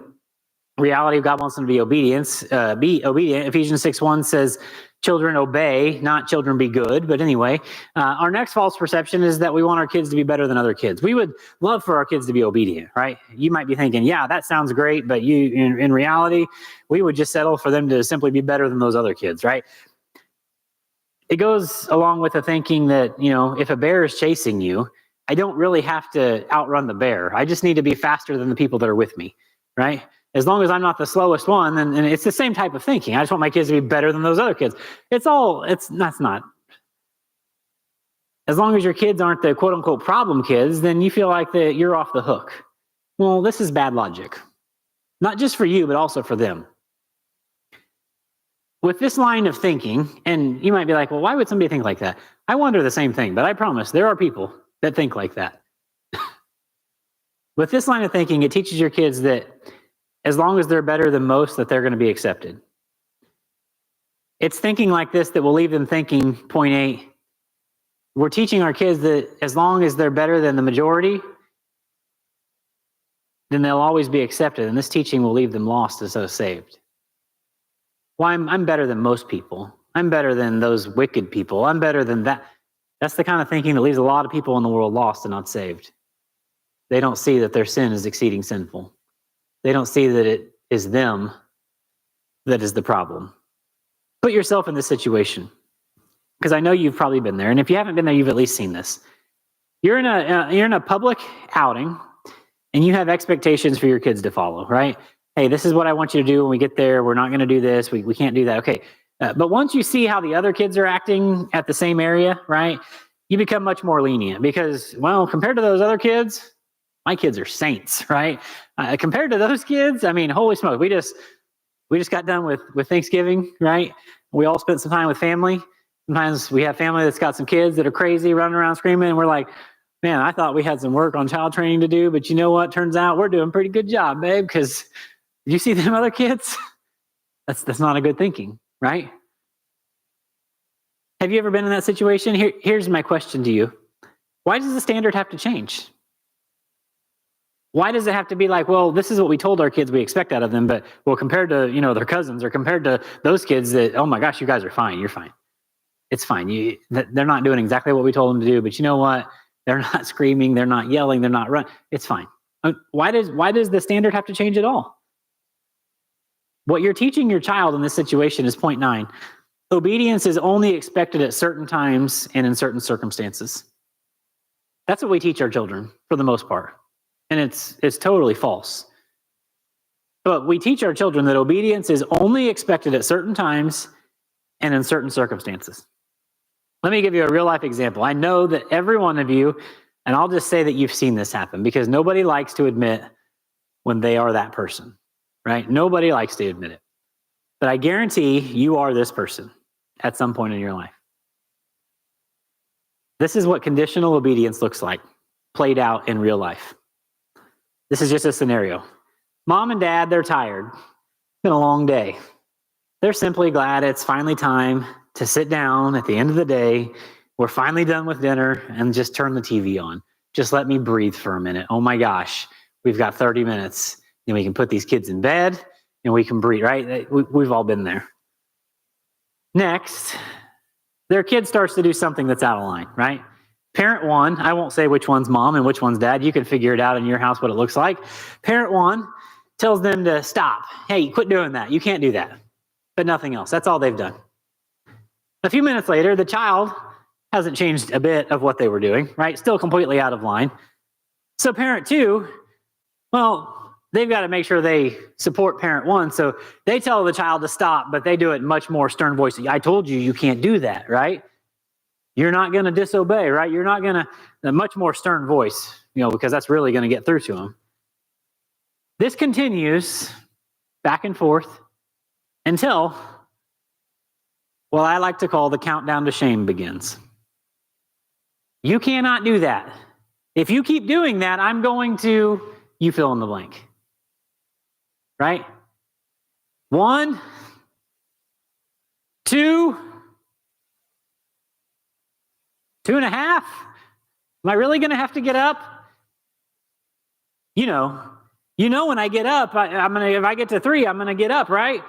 reality, God wants them to be obedient. Ephesians 6:1 says, children obey, not children be good. But anyway, our next false perception is that we want our kids to be better than other kids. We would love for our kids to be obedient, right? You might be thinking, yeah, that sounds great, but in reality, we would just settle for them to simply be better than those other kids, right? It goes along with the thinking that, if a bear is chasing you, I don't really have to outrun the bear. I just need to be faster than the people that are with me, right? As long as I'm not the slowest one, then and it's the same type of thinking. I just want my kids to be better than those other kids. That's not. As long as your kids aren't the quote unquote problem kids, then you feel like that you're off the hook. Well, this is bad logic. Not just for you, but also for them. With this line of thinking, and you might be like, well, why would somebody think like that? I wonder the same thing, but I promise there are people that think like that. With this line of thinking, it teaches your kids that as long as they're better than most, that they're going to be accepted. It's thinking like this that will leave them thinking, point 8, we're teaching our kids that as long as they're better than the majority, then they'll always be accepted. And this teaching will leave them lost instead of saved. Well, I'm better than most people. I'm better than those wicked people. I'm better than that. That's the kind of thinking that leaves a lot of people in the world lost and not saved. They don't see that their sin is exceeding sinful. They don't see that it is them that is the problem. Put yourself in this situation, because I know you've probably been there. And if you haven't been there, you've at least seen this. You're in a public outing, and you have expectations for your kids to follow, right? Hey, this is what I want you to do when we get there. We're not going to do this. We can't do that. Okay. But once you see how the other kids are acting at the same area, right, you become much more lenient because, well, compared to those other kids, my kids are saints, right? Compared to those kids, I mean, holy smoke, we just got done with Thanksgiving, right? We all spent some time with family. Sometimes we have family that's got some kids that are crazy, running around screaming, and we're like, man, I thought we had some work on child training to do, but you know what? Turns out we're doing a pretty good job, babe, because you see them other kids? That's not a good thinking, right? Have you ever been in that situation? Here's my question to you. Why does the standard have to change? Why does it have to be like, well, this is what we told our kids we expect out of them, but well, compared to, their cousins or compared to those kids that, oh my gosh, you guys are fine. You're fine. It's fine. They're not doing exactly what we told them to do, but you know what? They're not screaming. They're not yelling. They're not running. It's fine. Why does the standard have to change at all? What you're teaching your child in this situation is point 9. Obedience is only expected at certain times and in certain circumstances. That's what we teach our children for the most part. And it's totally false. But we teach our children that obedience is only expected at certain times and in certain circumstances. Let me give you a real life example. I know that every one of you, and I'll just say that you've seen this happen because nobody likes to admit when they are that person, right? Nobody likes to admit it. But I guarantee you are this person at some point in your life. This is what conditional obedience looks like, played out in real life. This is just a scenario. Mom and dad, they're tired. It's been a long day. They're simply glad it's finally time to sit down at the end of the day. We're finally done with dinner and just turn the TV on. Just let me breathe for a minute. Oh my gosh, we've got 30 minutes and we can put these kids in bed and we can breathe, right? We've all been there. Next, their kid starts to do something that's out of line, right? Parent 1, I won't say which one's mom and which one's dad. You can figure it out in your house what it looks like. Parent 1 tells them to stop. Hey, quit doing that. You can't do that. But nothing else. That's all they've done. A few minutes later, the child hasn't changed a bit of what they were doing, right? Still completely out of line. So parent 2, well, they've got to make sure they support parent 1. So they tell the child to stop, but they do it in much more stern voice. I told you can't do that, right? You're not going to disobey, right? You're not going to, a much more stern voice, because that's really going to get through to them. This continues back and forth until, well, I like to call the countdown to shame begins. You cannot do that. If you keep doing that, I'm going to, you fill in the blank. Right? 1, 2, 2.5. Am I really going to have to get up? When I get up, if I get to 3, I'm going to get up, right?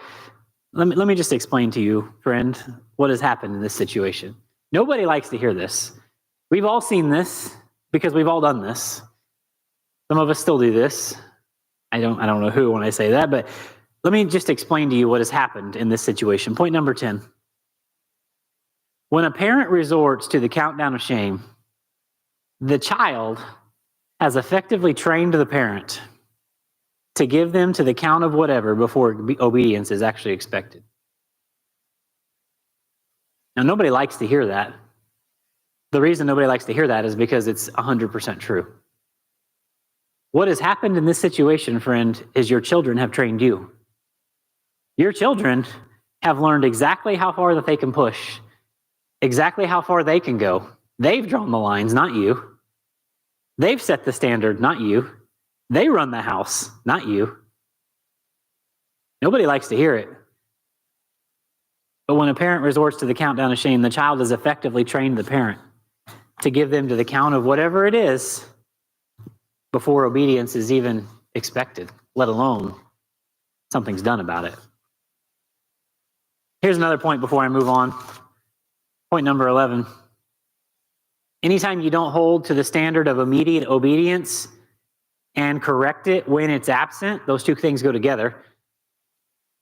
Let me just explain to you, friend, what has happened in this situation. Nobody likes to hear this. We've all seen this because we've all done this. Some of us still do this. I don't know who when I say that, but let me just explain to you what has happened in this situation. Point number 10. When a parent resorts to the countdown of shame, the child has effectively trained the parent to give them to the count of whatever before obedience is actually expected. Now, nobody likes to hear that. The reason nobody likes to hear that is because it's 100% true. What has happened in this situation, friend, is your children have trained you. Your children have learned exactly how far that they can push, exactly how far they can go. They've drawn the lines, not you. They've set the standard, not you. They run the house, not you. Nobody likes to hear it. But when a parent resorts to the countdown of shame, the child has effectively trained the parent to give them to the count of whatever it is before obedience is even expected, let alone something's done about it. Here's another point before I move on. Point number 11. Anytime you don't hold to the standard of immediate obedience and correct it when it's absent, those two things go together.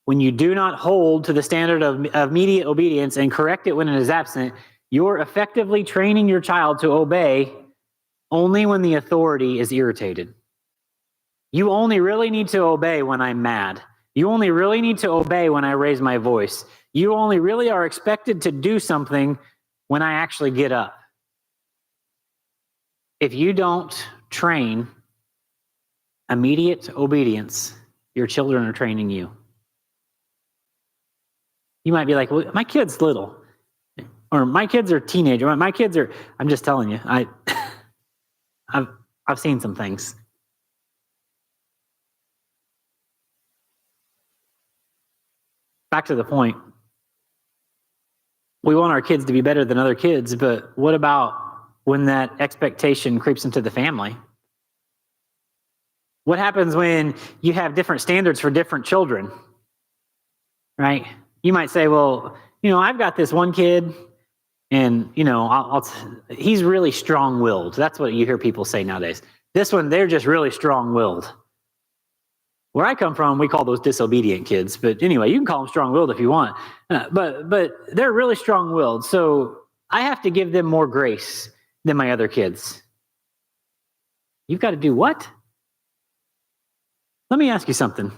When you do not hold to the standard of immediate obedience and correct it when it is absent, you're effectively training your child to obey only when the authority is irritated. You only really need to obey when I'm mad. You only really need to obey when I raise my voice. You only really are expected to do something when I actually get up. If you don't train immediate obedience, your children are training you. You might be like, well, my kid's little, or my kids are teenager. My kids are, I'm just telling you, I've seen some things. Back to the point. We want our kids to be better than other kids, but what about when that expectation creeps into the family? What happens when you have different standards for different children, right? You might say, well, I've got this one kid and, he's really strong-willed. That's what you hear people say nowadays. This one, they're just really strong-willed. Where I come from, we call those disobedient kids. But anyway, you can call them strong-willed if you want. But they're really strong-willed. So I have to give them more grace than my other kids. You've got to do what? Let me ask you something.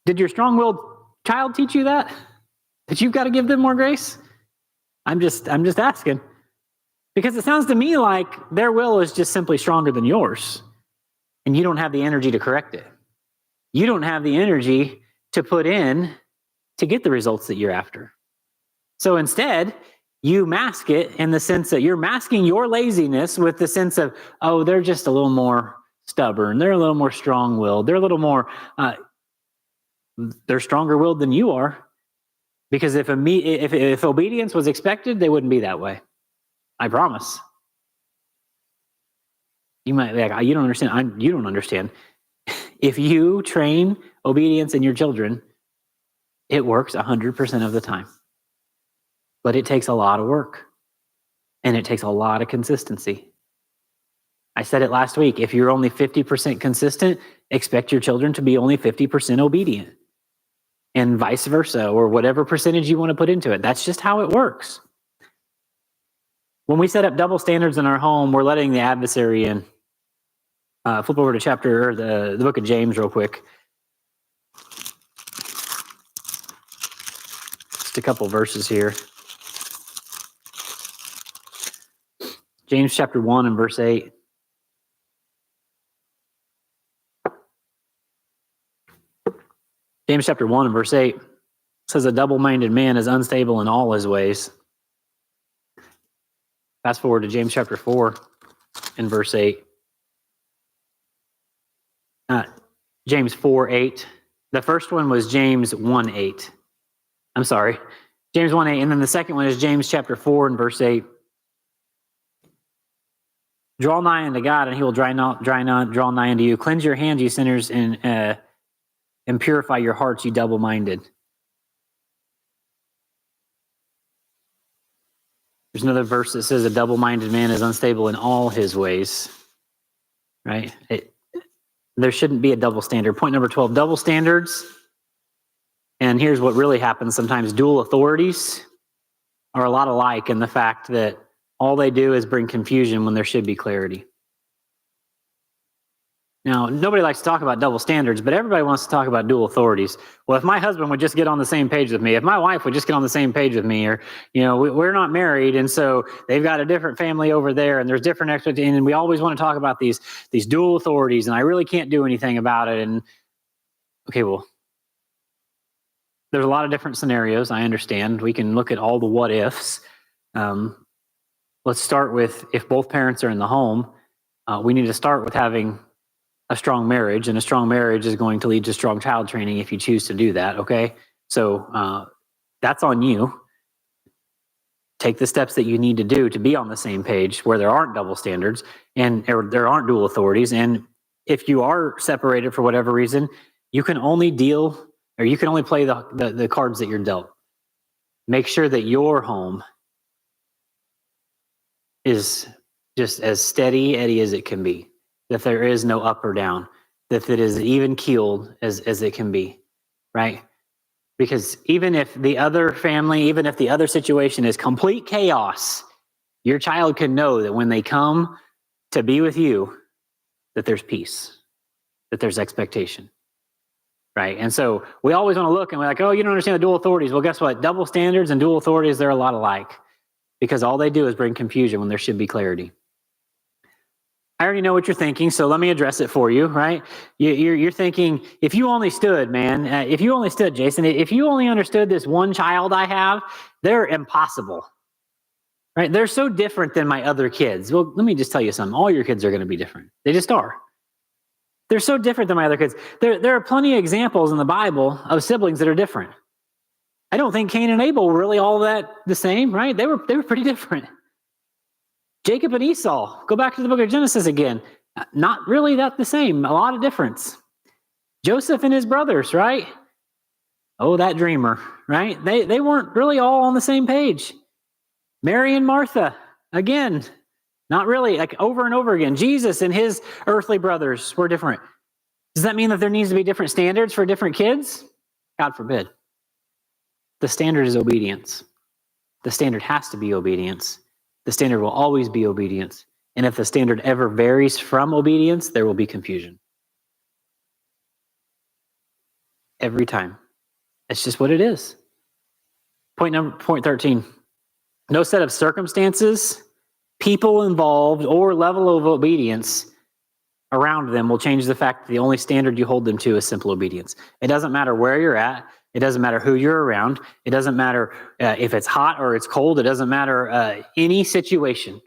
Did your strong-willed child teach you that you've got to give them more grace? I'm just asking, because it sounds to me like their will is just simply stronger than yours, and you don't have the energy to correct it. You don't have the energy to put in to get the results that you're after. So instead, you mask it in the sense that you're masking your laziness with the sense of, oh, they're just a little more stubborn. They're a little more strong-willed. They're a little more, they're stronger-willed than you are. Because if obedience was expected, they wouldn't be that way. I promise. You might be like, you don't understand. You don't understand. If you train obedience in your children, it works 100% of the time. But it takes a lot of work. And it takes a lot of consistency. I said it last week. If you're only 50% consistent, expect your children to be only 50% obedient. And vice versa, or whatever percentage you want to put into it. That's just how it works. When we set up double standards in our home, we're letting the adversary in. Flip over to the book of James real quick. Just a couple verses here. James chapter 1 and verse 8. James chapter 1 and verse 8 says, a double-minded man is unstable in all his ways. Fast forward to James chapter 4 and verse 8. James 4:8. The first one was James 1:8. I'm sorry. James 1:8. And then the second one is James chapter 4 and verse 8. Draw nigh unto God, and he will draw nigh unto you. Cleanse your hands, you sinners, and purify your hearts, you double-minded. There's another verse that says a double-minded man is unstable in all his ways. Right? There shouldn't be a double standard. Point number 12, double standards. And here's what really happens sometimes. Dual authorities are a lot alike in the fact that all they do is bring confusion when there should be clarity. Now, nobody likes to talk about double standards, but everybody wants to talk about dual authorities. Well, if my husband would just get on the same page with me, if my wife would just get on the same page with me, or, we're not married, and so they've got a different family over there, and there's different expectations, and we always want to talk about these dual authorities, and I really can't do anything about it. And okay, well, there's a lot of different scenarios. I understand. We can look at all the what ifs. Let's start with, if both parents are in the home, we need to start with having a strong marriage, and a strong marriage is going to lead to strong child training if you choose to do that, okay? So That's on you. Take the steps that you need to do to be on the same page where there aren't double standards or there aren't dual authorities. And if you are separated for whatever reason, you can only play the cards that you're dealt. Make sure that your home is just as steady Eddie as it can be, that there is no up or down, that it is even keeled as it can be, right? Because even if the other situation is complete chaos, your child can know that when they come to be with you, that there's peace, that there's expectation, right? And so we always want to look and we're like, oh, you don't understand the dual authorities. Well, guess what? Double standards and dual authorities, they're a lot alike because all they do is bring confusion when there should be clarity. I already know what you're thinking, so let me address it for you, right? You're thinking, if you only stood, Jason, if you only understood this one child I have, they're impossible, right? They're so different than my other kids. Well, let me just tell you something. All your kids are going to be different. They just are. They're so different than my other kids. There are plenty of examples in the Bible of siblings that are different. I don't think Cain and Abel were really all that the same, right? They were pretty different. Jacob and Esau, go back to the book of Genesis again. Not really that the same, a lot of difference. Joseph and his brothers, right? Oh, that dreamer, right? They weren't really all on the same page. Mary and Martha, again, not really, like over and over again. Jesus and his earthly brothers were different. Does that mean that there needs to be different standards for different kids? God forbid. The standard is obedience. The standard has to be obedience. The standard will always be obedience. And if the standard ever varies from obedience, there will be confusion. Every time. It's just what it is. Point 13. No set of circumstances, people involved, or level of obedience around them will change the fact that the only standard you hold them to is simple obedience. It doesn't matter where you're at. It doesn't matter who you're around. It doesn't matter if it's hot or it's cold. It doesn't matter any situation.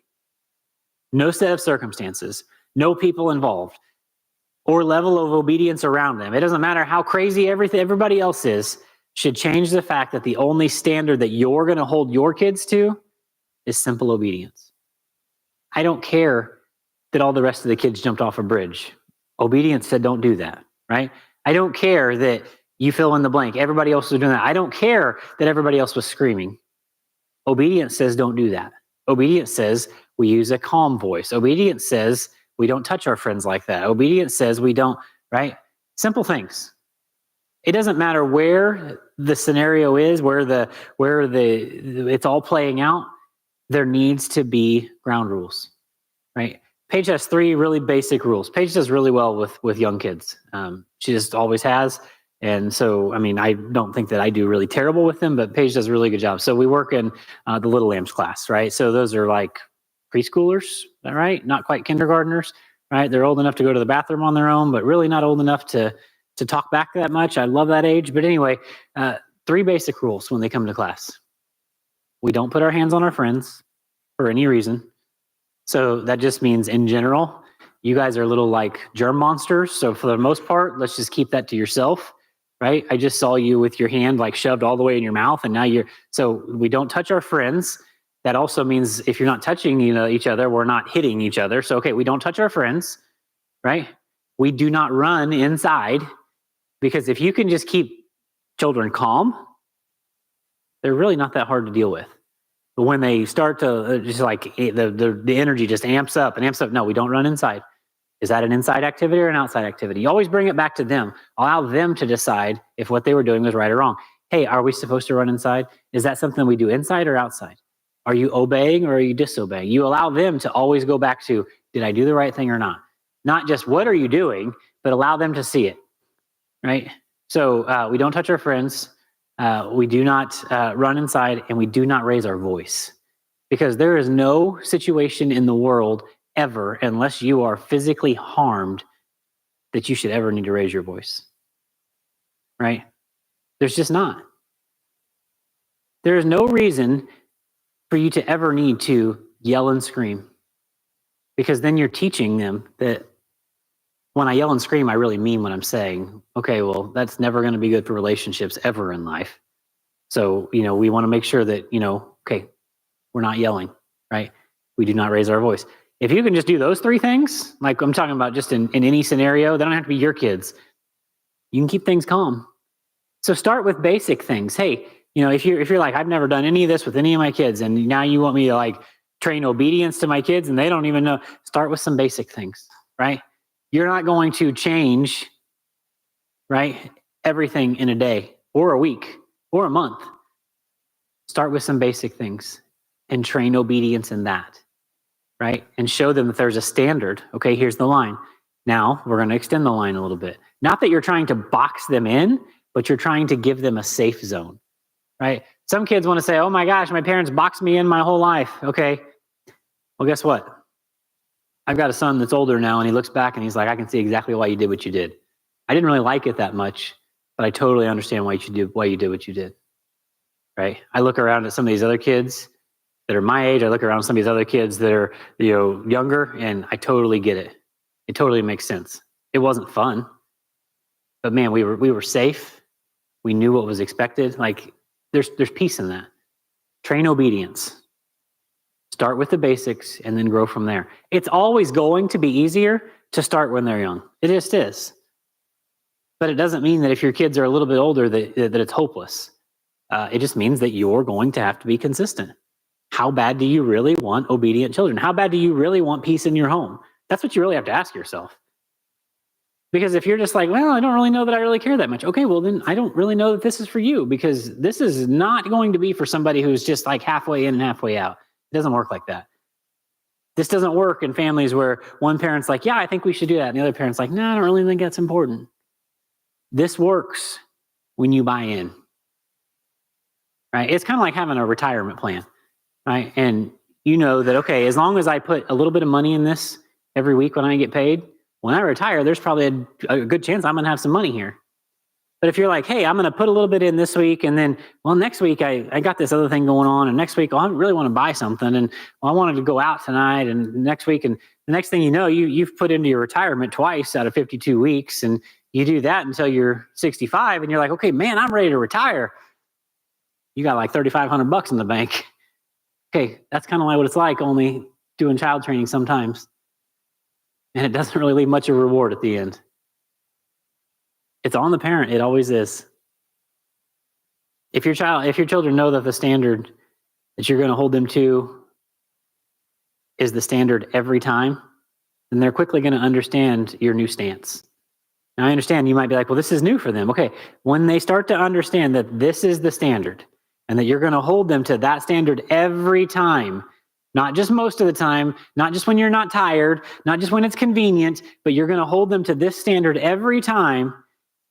No set of circumstances, no people involved, or level of obedience around them. It doesn't matter how crazy everybody else is, should change the fact that the only standard that you're going to hold your kids to is simple obedience. I don't care that all the rest of the kids jumped off a bridge. Obedience said don't do that, right? I don't care that you fill in the blank. Everybody else was doing that. I don't care that everybody else was screaming. Obedience says don't do that. Obedience says we use a calm voice. Obedience says we don't touch our friends like that. Obedience says we don't, right? Simple things. It doesn't matter where the scenario is, where it's all playing out. There needs to be ground rules, right? Paige has 3 really basic rules. Paige does really well with young kids. She just always has. And so, I mean, I don't think that I do really terrible with them, but Paige does a really good job. So we work in the Little Lambs class, right? So those are like preschoolers, right? Not quite kindergartners, right? They're old enough to go to the bathroom on their own, but really not old enough to talk back that much. I love that age. But anyway, 3 basic rules when they come to class. We don't put our hands on our friends for any reason. So that just means in general, you guys are little like germ monsters. So for the most part, let's just keep that to yourself. Right? I just saw you with your hand like shoved all the way in your mouth, and now so we don't touch our friends. That also means if you're not touching each other, we're not hitting each other. So, okay, we don't touch our friends, right? We do not run inside, because if you can just keep children calm, they're really not that hard to deal with. But when they start to just like the energy just amps up and amps up, no, we don't run inside. Is that an inside activity or an outside activity? You always bring it back to them. Allow them to decide if what they were doing was right or wrong. Hey, are we supposed to run inside? Is that something we do inside or outside? Are you obeying or are you disobeying? You allow them to always go back to, did I do the right thing or not? Not just what are you doing, but allow them to see it, right? So we don't touch our friends. We do not run inside, and we do not raise our voice, because there is no situation in the world ever, unless you are physically harmed, that you should ever need to raise your voice, right? There's just not. There is no reason for you to ever need to yell and scream, because then you're teaching them that when I yell and scream, I really mean what I'm saying. Okay, well, that's never going to be good for relationships ever in life. So, we want to make sure that, okay, we're not yelling, right? We do not raise our voice. If you can just do those three things, like I'm talking about just in any scenario, they don't have to be your kids. You can keep things calm. So start with basic things. Hey, if you're like, I've never done any of this with any of my kids, and now you want me to like train obedience to my kids and they don't even know, start with some basic things, right? You're not going to change, right, everything in a day or a week or a month. Start with some basic things and train obedience in that, right? And show them that there's a standard. Okay, here's the line. Now we're going to extend the line a little bit. Not that you're trying to box them in, but you're trying to give them a safe zone, right? Some kids want to say, oh my gosh, my parents boxed me in my whole life. Okay, well, guess what? I've got a son that's older now, and he looks back and he's like, I can see exactly why you did what you did. I didn't really like it that much, but I totally understand why you did what you did, right? I look around at some of these other kids that are my age. I look around at some of these other kids that are, younger, and I totally get it. It totally makes sense. It wasn't fun, but man, we were safe. We knew what was expected. Like there's peace in that. Train obedience. Start with the basics and then grow from there. It's always going to be easier to start when they're young. It just is. But it doesn't mean that if your kids are a little bit older that it's hopeless. It just means that you're going to have to be consistent. How bad do you really want obedient children? How bad do you really want peace in your home? That's what you really have to ask yourself. Because if you're just like, well, I don't really know that I really care that much. Okay, well then I don't really know that this is for you, because this is not going to be for somebody who's just like halfway in and halfway out. It doesn't work like that. This doesn't work in families where one parent's like, yeah, I think we should do that. And the other parent's like, no, I don't really think that's important. This works when you buy in, right? It's kind of like having a retirement plan, right? And you know that, okay, as long as I put a little bit of money in this every week when I get paid, when I retire, there's probably a good chance I'm going to have some money here. But if you're like, hey, I'm going to put a little bit in this week, and then, well, next week I got this other thing going on, and next week, I really want to buy something, and I wanted to go out tonight, and next week, and the next thing you know, you've put into your retirement twice out of 52 weeks, and you do that until you're 65, and you're like, okay, man, I'm ready to retire. You got like $3,500 in the bank. Okay, that's kind of like what it's like, only doing child training sometimes. And it doesn't really leave much of a reward at the end. It's on the parent. It always is. If your children know that the standard that you're going to hold them to is the standard every time, then they're quickly going to understand your new stance. Now, I understand you might be like, well, this is new for them. Okay, when they start to understand that this is the standard and that you're going to hold them to that standard every time, not just most of the time, not just when you're not tired, not just when it's convenient, but you're going to hold them to this standard every time,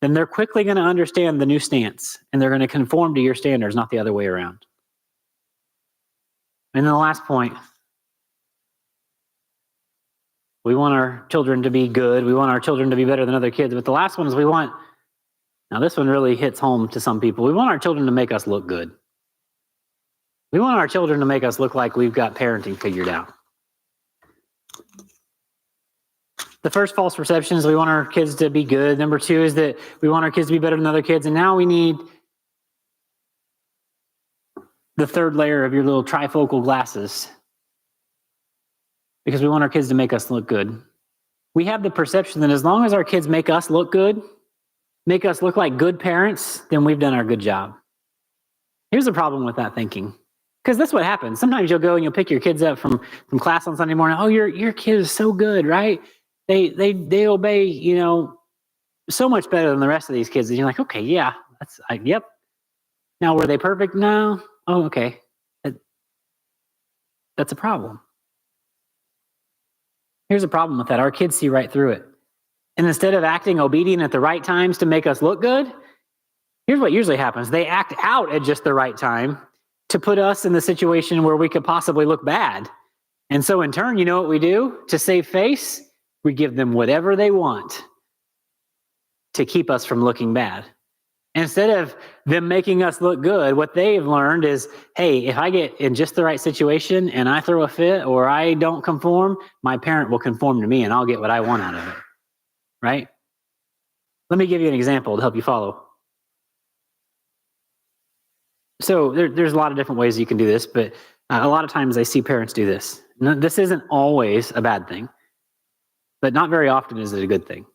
then they're quickly going to understand the new stance, and they're going to conform to your standards, not the other way around. And then the last point, we want our children to be good. We want our children to be better than other kids. But the last one is now this one really hits home to some people. We want our children to make us look good. We want our children to make us look like we've got parenting figured out. The first false perception is we want our kids to be good. Number two is that we want our kids to be better than other kids. And now we need the third layer of your little trifocal glasses, because we want our kids to make us look good. We have the perception that as long as our kids make us look good, make us look like good parents, then we've done our good job. Here's the problem with that thinking. Because that's what happens. Sometimes you'll go and you'll pick your kids up from class on Sunday morning. Oh, your kid is so good, right? They obey, so much better than the rest of these kids. And you're like, okay, yeah, yep. Now, were they perfect? No. Oh, okay. That's a problem. Here's a problem with that. Our kids see right through it. And instead of acting obedient at the right times to make us look good, here's what usually happens. They act out at just the right time to put us in the situation where we could possibly look bad. And so in turn, you know what we do? To save face, we give them whatever they want to keep us from looking bad. Instead of them making us look good, what they've learned is, hey, if I get in just the right situation and I throw a fit or I don't conform, my parent will conform to me and I'll get what I want out of it, right? Let me give you an example to help you follow. So there's a lot of different ways you can do this, but a lot of times I see parents do this. This isn't always a bad thing, but not very often is it a good thing.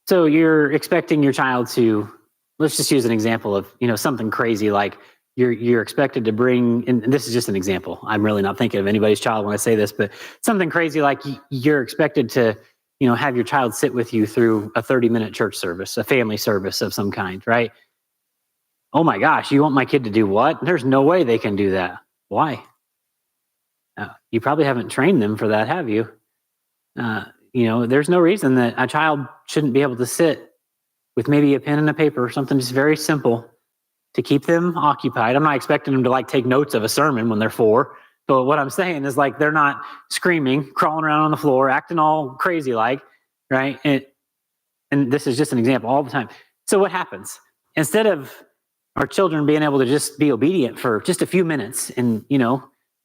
So you're expecting your child to, let's just use an example of, something crazy like you're expected to bring, and this is just an example. I'm really not thinking of anybody's child when I say this, but something crazy like you're expected to, have your child sit with you through a 30-minute church service, a family service of some kind, right? Oh my gosh, you want my kid to do what? There's no way they can do that. Why? You probably haven't trained them for that, have you? There's no reason that a child shouldn't be able to sit with maybe a pen and a paper, something just very simple to keep them occupied. I'm not expecting them to take notes of a sermon when they're 4. But what I'm saying is they're not screaming, crawling around on the floor, acting all crazy right? And this is just an example all the time. So what happens? Instead of our children being able to just be obedient for just a few minutes and,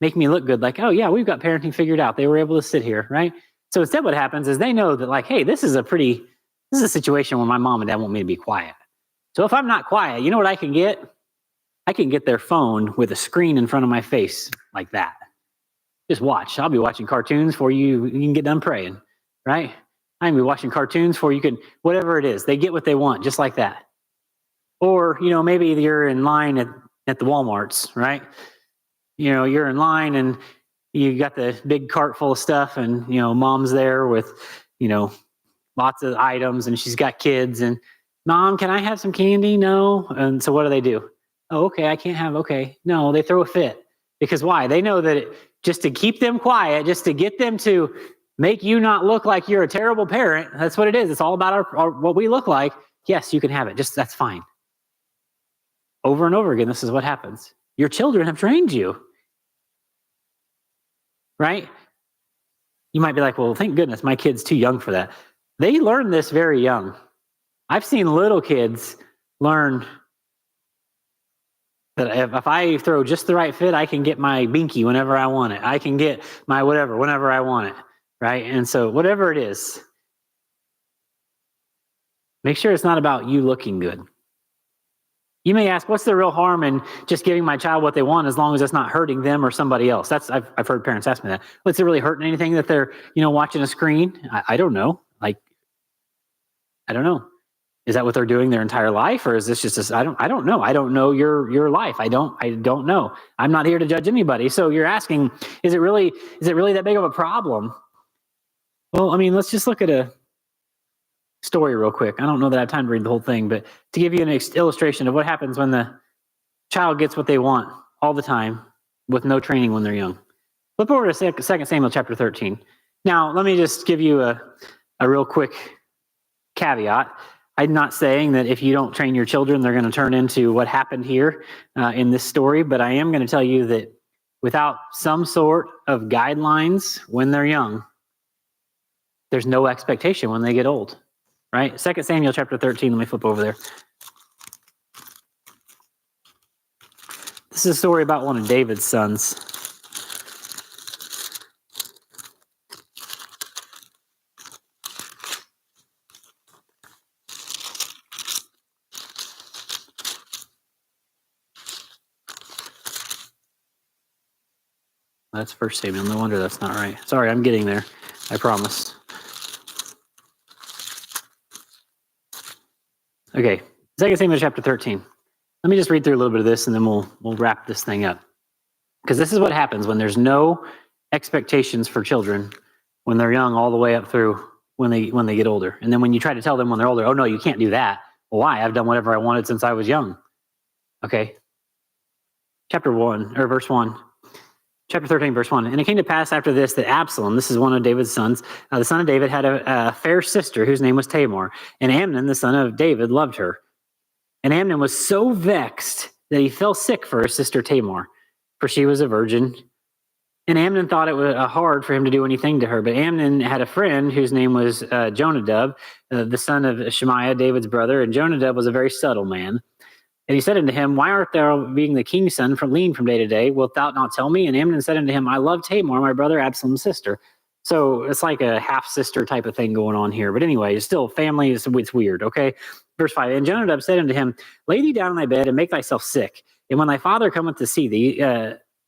make me look good, oh yeah, we've got parenting figured out. They were able to sit here, right? So instead what happens is they know that hey, this is a situation where my mom and dad want me to be quiet. So if I'm not quiet, you know what I can get? I can get their phone with a screen in front of my face like that. Just watch. I'll be watching cartoons before you can get done praying, right? I can be watching cartoons before you can, whatever it is. They get what they want, just like that. Or, maybe you're in line at the Walmarts, right? You're in line and you got the big cart full of stuff and, mom's there with, lots of items and she's got kids and, Mom, can I have some candy? No. And so what do? Oh, okay, I can't have, okay. No, they throw a fit. Because why? They know that just to keep them quiet, just to get them to make you not look like you're a terrible parent, that's what it is. It's all about our what we look like. Yes, you can have it. That's fine. Over and over again, this is what happens. Your children have trained you. Right? You might be like, well, thank goodness my kid's too young for that. They learn this very young. I've seen little kids learn that if I throw just the right fit, I can get my binky whenever I want it. I can get my whatever whenever I want it, right? And so whatever it is, make sure it's not about you looking good. You may ask, what's the real harm in just giving my child what they want as long as it's not hurting them or somebody else? I've heard parents ask me that. What's it really hurting anything that they're watching a screen? I don't know. I don't know. Is that what they're doing their entire life, or is this just I don't know. I don't know your life. I don't know. I'm not here to judge anybody. So you're asking, is it really that big of a problem? Well, I mean, let's just look at a story real quick. I don't know that I have time to read the whole thing, but to give you an illustration of what happens when the child gets what they want all the time with no training when they're young. Flip over to 2 Samuel chapter 13. Now, let me just give you a real quick caveat. I'm not saying that if you don't train your children, they're going to turn into what happened here in this story, but I am going to tell you that without some sort of guidelines when they're young, there's no expectation when they get old, right? 2 Samuel chapter 13, let me flip over there. This is a story about one of David's sons. That's 1 Samuel. No wonder that's not right. Sorry, I'm getting there. I promise. Okay, 2 Samuel chapter 13. Let me just read through a little bit of this and then we'll wrap this thing up. Because this is what happens when there's no expectations for children when they're young all the way up through when they get older. And then when you try to tell them when they're older, oh no, you can't do that. Well, why? I've done whatever I wanted since I was young. Okay. Chapter 1, or verse 1. Chapter 13, verse 1. And it came to pass after this that Absalom, this is one of David's sons, the son of David, had a fair sister whose name was Tamar. And Amnon, the son of David, loved her. And Amnon was so vexed that he fell sick for his sister Tamar, for she was a virgin. And Amnon thought it was hard for him to do anything to her. But Amnon had a friend whose name was Jonadab, the son of Shemaiah, David's brother. And Jonadab was a very subtle man. And he said unto him, why art thou, being the king's son, lean from day to day? Wilt thou not tell me? And Amnon said unto him, I love Tamar, my brother Absalom's sister. So it's like a half-sister type of thing going on here. But anyway, it's still family. It's weird, okay? Verse 5, and Jonadab said unto him, lay thee down on thy bed and make thyself sick. And when thy father cometh to see thee,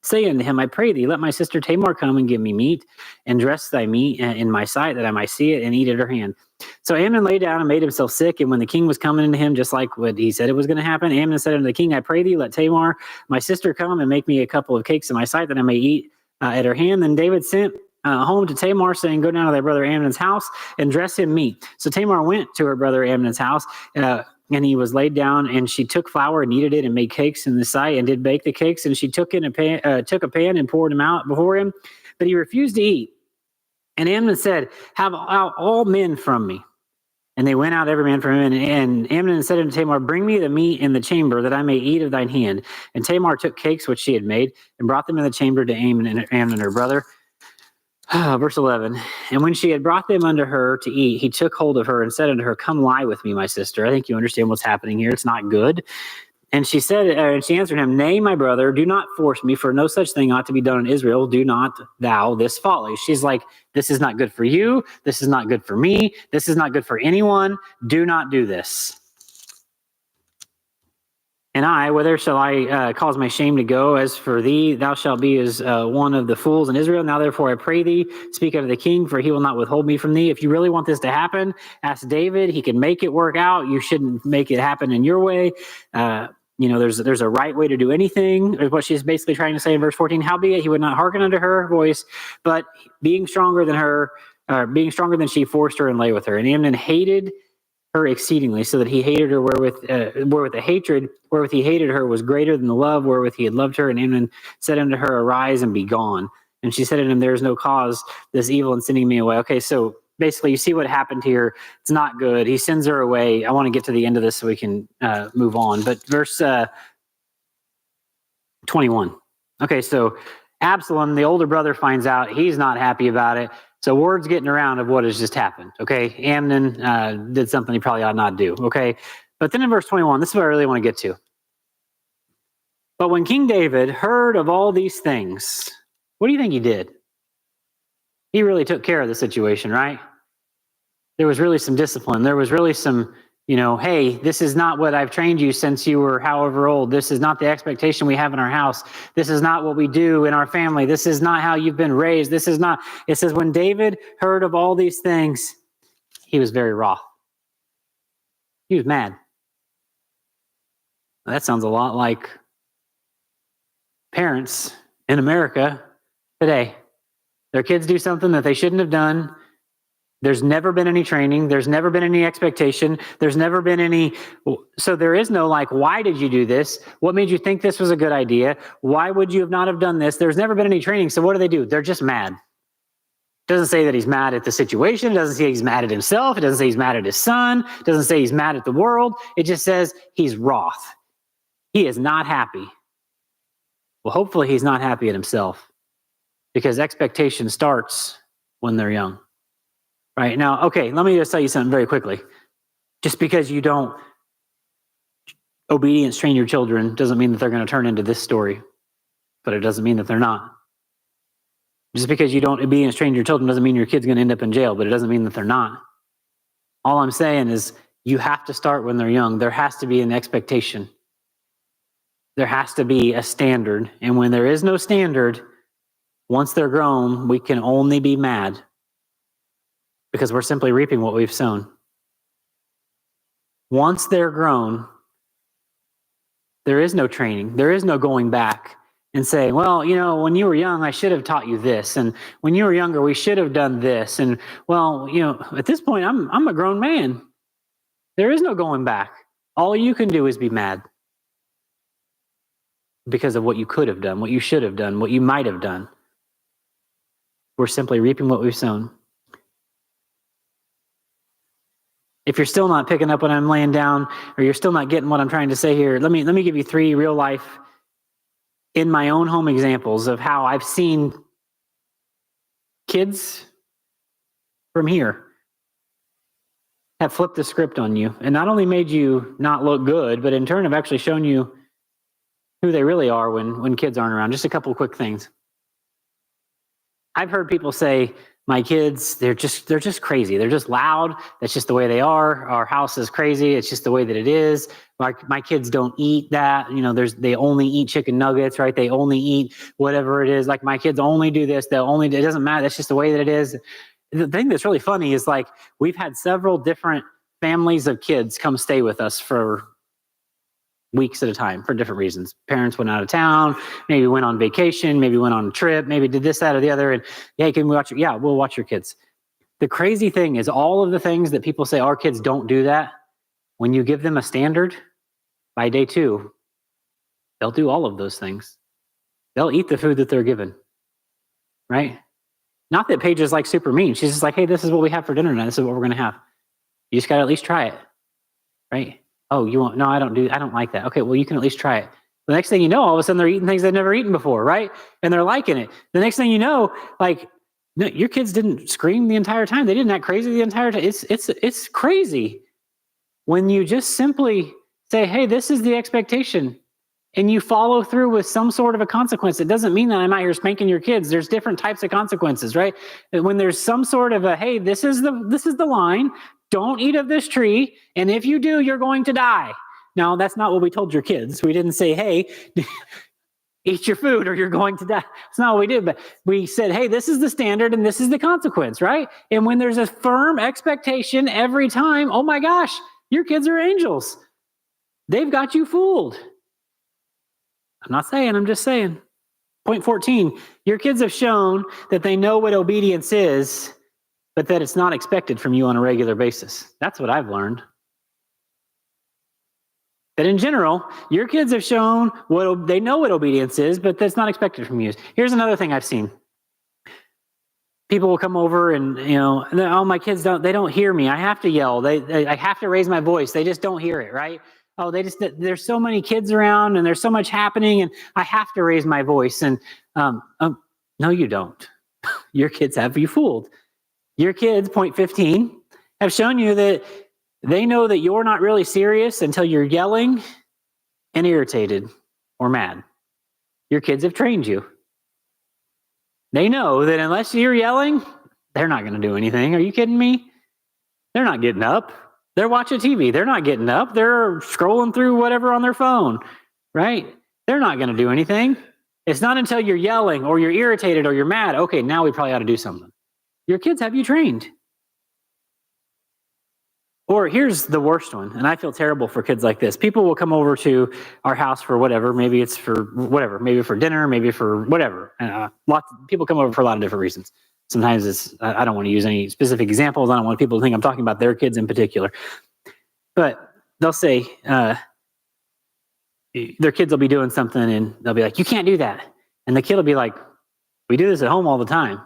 say unto him, I pray thee, let my sister Tamar come and give me meat, and dress thy meat in my sight, that I might see it and eat at her hand. So Amnon lay down and made himself sick. And when the king was coming into him, just like what he said it was going to happen, Amnon said unto the king, I pray thee, let Tamar, my sister, come and make me a couple of cakes in my sight, that I may eat at her hand. Then David sent home to Tamar, saying, go down to thy brother Amnon's house and dress him meat. So Tamar went to her brother Amnon's house, and he was laid down, and she took flour and kneaded it and made cakes in the sight and did bake the cakes. And she took a pan and poured them out before him, but he refused to eat. And Amnon said, have out all men from me. And they went out every man from him. And Amnon said unto Tamar, bring me the meat in the chamber, that I may eat of thine hand. And Tamar took cakes which she had made and brought them in the chamber to Amnon her brother. Verse 11, and when she had brought them unto her to eat, he took hold of her and said unto her, come lie with me, my sister. I think you understand what's happening here. It's not good. And she said, and she answered him, nay, my brother, do not force me, for no such thing ought to be done in Israel. Do not thou this folly. She's like, this is not good for you. This is not good for me. This is not good for anyone. Do not do this. And I, whither shall I cause my shame to go? As for thee, thou shalt be as one of the fools in Israel. Now therefore I pray thee, speak unto the king, for he will not withhold me from thee. If you really want this to happen, ask David. He can make it work out. You shouldn't make it happen in your way. There's a right way to do anything, is what she's basically trying to say in verse 14. Howbeit he would not hearken unto her voice, but being stronger than she, forced her and lay with her. And Amnon hated her exceedingly, so that he hated her wherewith the hatred wherewith he hated her was greater than the love wherewith he had loved her. And Amnon said unto her, arise and be gone. And she said unto him, there is no cause this evil in sending me away. Okay, so basically you see what happened here. It's not good. He sends her away. I want to get to the end of this so we can move on. But verse 21. Okay, so Absalom, the older brother, finds out. He's not happy about it. So word's getting around of what has just happened, okay? Amnon did something he probably ought not do, okay? But then in verse 21, this is what I really want to get to. But when King David heard of all these things, what do you think he did? He really took care of the situation, right? There was really some discipline. There was really some, hey, this is not what I've trained you since you were however old. This is not the expectation we have in our house. This is not what we do in our family. This is not how you've been raised. This is not. It says, when David heard of all these things, he was very wroth. He was mad. Now, that sounds a lot like parents in America today. Their kids do something that they shouldn't have done. There's never been any training. There's never been any expectation. There's never been any. So there is no why did you do this? What made you think this was a good idea? Why would you not have done this? There's never been any training. So what do? They're just mad. It doesn't say that he's mad at the situation. It doesn't say he's mad at himself. It doesn't say he's mad at his son. It doesn't say he's mad at the world. It just says he's wroth. He is not happy. Well, hopefully he's not happy at himself, because expectation starts when they're young. Right now, okay, let me just tell you something very quickly. Just because you don't obedience train your children doesn't mean that they're going to turn into this story, but it doesn't mean that they're not. Just because you don't obedience train your children doesn't mean your kid's going to end up in jail, but it doesn't mean that they're not. All I'm saying is you have to start when they're young. There has to be an expectation. There has to be a standard. And when there is no standard, once they're grown, we can only be mad, because we're simply reaping what we've sown. Once they're grown, there is no training. There is no going back and saying, well, when you were young, I should have taught you this. And when you were younger, we should have done this. And well, at this point, I'm a grown man. There is no going back. All you can do is be mad because of what you could have done, what you should have done, what you might have done. We're simply reaping what we've sown. If you're still not picking up what I'm laying down, or you're still not getting what I'm trying to say here, let me give you 3 real life, in my own home examples of how I've seen kids from here have flipped the script on you, and not only made you not look good, but in turn have actually shown you who they really are when kids aren't around. Just a couple of quick things. I've heard people say, My kids, they're just crazy. They're just loud. That's just the way they are. Our house is crazy. It's just the way that it is. My kids don't eat that. They only eat chicken nuggets, right? They only eat whatever it is. Like my kids only do this. It doesn't matter. That's just the way that it is. The thing that's really funny is like we've had several different families of kids come stay with us for weeks at a time for different reasons. Parents went out of town, maybe went on vacation, maybe went on a trip, maybe did this, that, or the other. And hey, can we watch? Yeah, we'll watch your kids. The crazy thing is all of the things that people say our kids don't do that. When you give them a standard, by day 2, they'll do all of those things. They'll eat the food that they're given, right? Not that Paige is like super mean. She's just like, hey, this is what we have for dinner tonight. This is what we're going to have. You just got to at least try it, right? Oh, you won't? No, I don't like that. Okay, well, you can at least try it. The next thing you know, all of a sudden they're eating things they've never eaten before, right? And they're liking it. The next thing you know, like, no, your kids didn't scream the entire time. They didn't act crazy the entire time. It's crazy when you just simply say, hey, this is the expectation, and you follow through with some sort of a consequence. It doesn't mean that I'm out here spanking your kids. There's different types of consequences, right? And when there's some sort of a, hey, this is the line. Don't eat of this tree, and if you do, you're going to die. Now, that's not what we told your kids. We didn't say, hey, eat your food or you're going to die. That's not what we did, but we said, hey, this is the standard and this is the consequence, right? And when there's a firm expectation every time, oh my gosh, your kids are angels. They've got you fooled. I'm not saying, I'm just saying. Point 14, your kids have shown that they know what obedience is, but that it's not expected from you on a regular basis. That's what I've learned. That in general, your kids have shown they know what obedience is, but that's not expected from you. Here's another thing I've seen. People will come over and, oh, my kids they don't hear me. I have to yell. I have to raise my voice. They just don't hear it, right? Oh, there's so many kids around and there's so much happening and I have to raise my voice. And no, you don't. Your kids have you fooled. Your kids, point 15, have shown you that they know that you're not really serious until you're yelling and irritated or mad. Your kids have trained you. They know that unless you're yelling, they're not going to do anything. Are you kidding me? They're not getting up. They're watching TV. They're not getting up. They're scrolling through whatever on their phone, right? They're not going to do anything. It's not until you're yelling or you're irritated or you're mad, okay, now we probably ought to do something. Your kids have you trained. Or here's the worst one, and I feel terrible for kids like this. People will come over to our house for whatever. Maybe it's for whatever. Maybe for dinner. Maybe for whatever. People come over for a lot of different reasons. Sometimes I don't want to use any specific examples. I don't want people to think I'm talking about their kids in particular. But they'll say their kids will be doing something, and they'll be like, "You can't do that." And the kid will be like, "We do this at home all the time."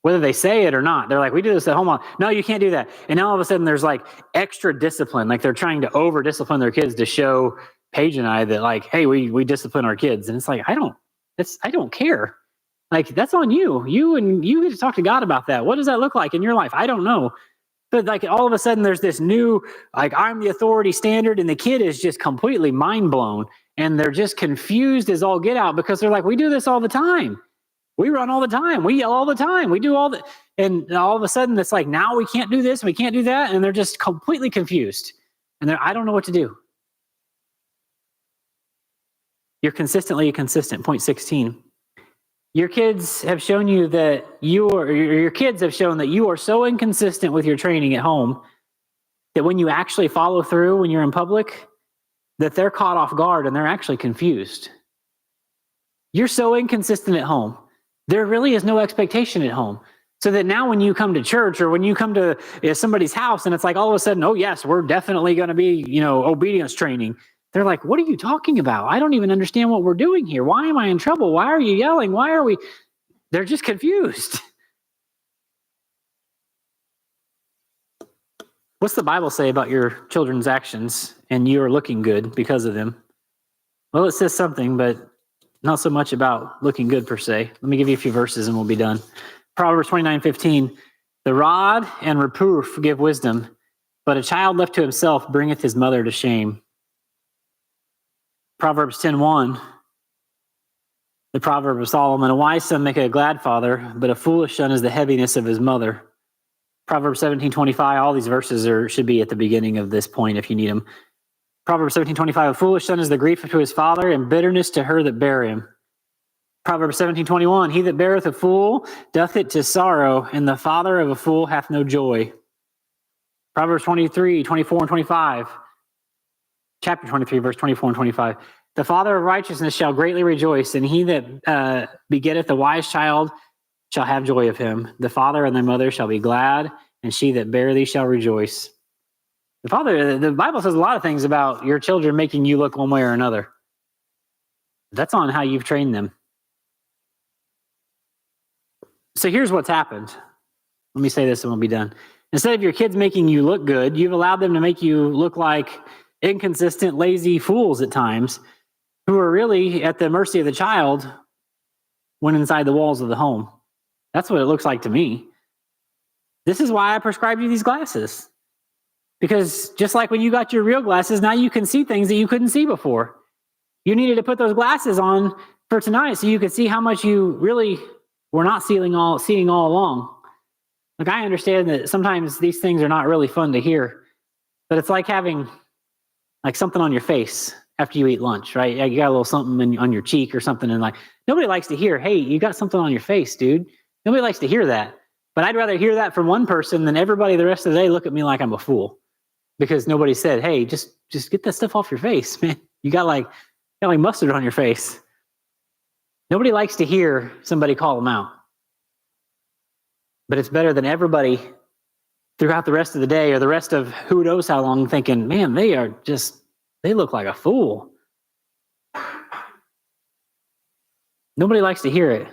Whether they say it or not, they're like, we do this at home. No, you can't do that. And now all of a sudden there's like extra discipline. Like they're trying to over discipline their kids to show Paige and I that like, hey, we discipline our kids. And it's like, I don't care. Like that's on you. You need to talk to God about that. What does that look like in your life? I don't know. But like all of a sudden there's this new, like I'm the authority standard and the kid is just completely mind blown and they're just confused as all get out because they're like, we do this all the time. We run all the time. We yell all the time. We do all the, and all of a sudden it's like, now we can't do this. We can't do that. And they're just completely confused. And I don't know what to do. You're consistently consistent. Point 16. Your kids have shown you that your kids have shown that you are so inconsistent with your training at home that when you actually follow through, when you're in public, that they're caught off guard and they're actually confused. You're so inconsistent at home. There really is no expectation at home. So that now when you come to church or when you come to somebody's house and it's like all of a sudden, oh yes, we're definitely going to be, obedience training. They're like, what are you talking about? I don't even understand what we're doing here. Why am I in trouble? Why are you yelling? Why are we? They're just confused. What's the Bible say about your children's actions and you're looking good because of them? Well, it says something, but not so much about looking good per se. Let me give you a few verses and we'll be done. Proverbs 29:15. The rod and reproof give wisdom, but a child left to himself bringeth his mother to shame. Proverbs 10:1. The proverb of Solomon, a wise son maketh a glad father, but a foolish son is the heaviness of his mother. Proverbs 17:25, all these verses should be at the beginning of this point if you need them. Proverbs 17:25, a foolish son is the grief to his father, and bitterness to her that bare him. Proverbs 17:21, he that beareth a fool doth it to sorrow, and the father of a fool hath no joy. Proverbs 23:24 and 25, chapter 23, verse 24 and 25. The father of righteousness shall greatly rejoice, and he that begetteth a wise child shall have joy of him. The father and the mother shall be glad, and she that bare thee shall rejoice. The Bible says a lot of things about your children making you look one way or another. That's on how you've trained them. So here's what's happened. Let me say this and we'll be done. Instead of your kids making you look good, you've allowed them to make you look like inconsistent, lazy fools at times who are really at the mercy of the child when inside the walls of the home. That's what it looks like to me. This is why I prescribed you these glasses. Because just like when you got your real glasses, now you can see things that you couldn't see before. You needed to put those glasses on for tonight so you could see how much you really were not seeing all along. Like, I understand that sometimes these things are not really fun to hear, but it's like having like something on your face after you eat lunch, right? You got a little something on your cheek or something, and like nobody likes to hear, hey, you got something on your face, dude. Nobody likes to hear that. But I'd rather hear that from one person than everybody the rest of the day look at me like I'm a fool because nobody said, hey, just get that stuff off your face, man. You got like mustard on your face. Nobody likes to hear somebody call them out. But it's better than everybody throughout the rest of the day or the rest of who knows how long thinking, man, they look like a fool. Nobody likes to hear it.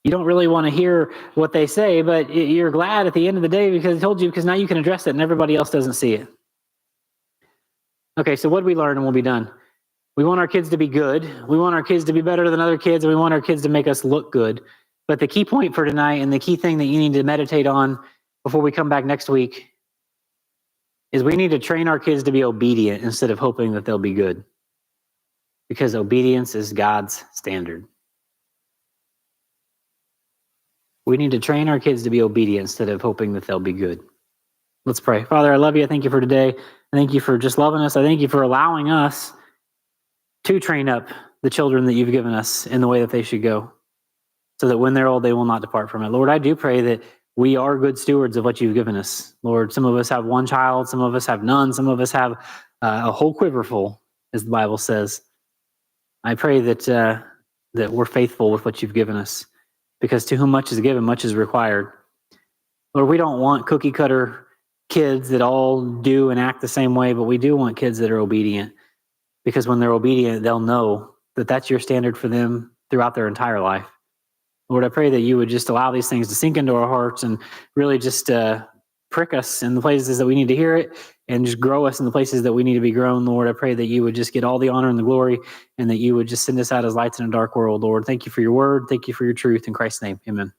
You don't really want to hear what they say, but you're glad at the end of the day because I told you, because now you can address it and everybody else doesn't see it. Okay, so what did we learn and we'll be done? We want our kids to be good. We want our kids to be better than other kids, and we want our kids to make us look good. But the key point for tonight and the key thing that you need to meditate on before we come back next week is we need to train our kids to be obedient instead of hoping that they'll be good. Because obedience is God's standard. We need to train our kids to be obedient instead of hoping that they'll be good. Let's pray. Father, I love you. I thank you for today. I thank you for just loving us. I thank you for allowing us to train up the children that you've given us in the way that they should go, so that when they're old, they will not depart from it. Lord, I do pray that we are good stewards of what you've given us. Lord, some of us have one child, some of us have none, some of us have a whole quiver full, as the Bible says. I pray that we're faithful with what you've given us, because to whom much is given, much is required. Lord, we don't want cookie cutter kids that all do and act the same way, but we do want kids that are obedient, because when they're obedient, they'll know that that's your standard for them throughout their entire life. Lord, I pray that you would just allow these things to sink into our hearts and really just prick us in the places that we need to hear it and just grow us in the places that we need to be grown. Lord, I pray that you would just get all the honor and the glory and that you would just send us out as lights in a dark world. Lord, thank you for your word. Thank you for your truth. In Christ's name, amen.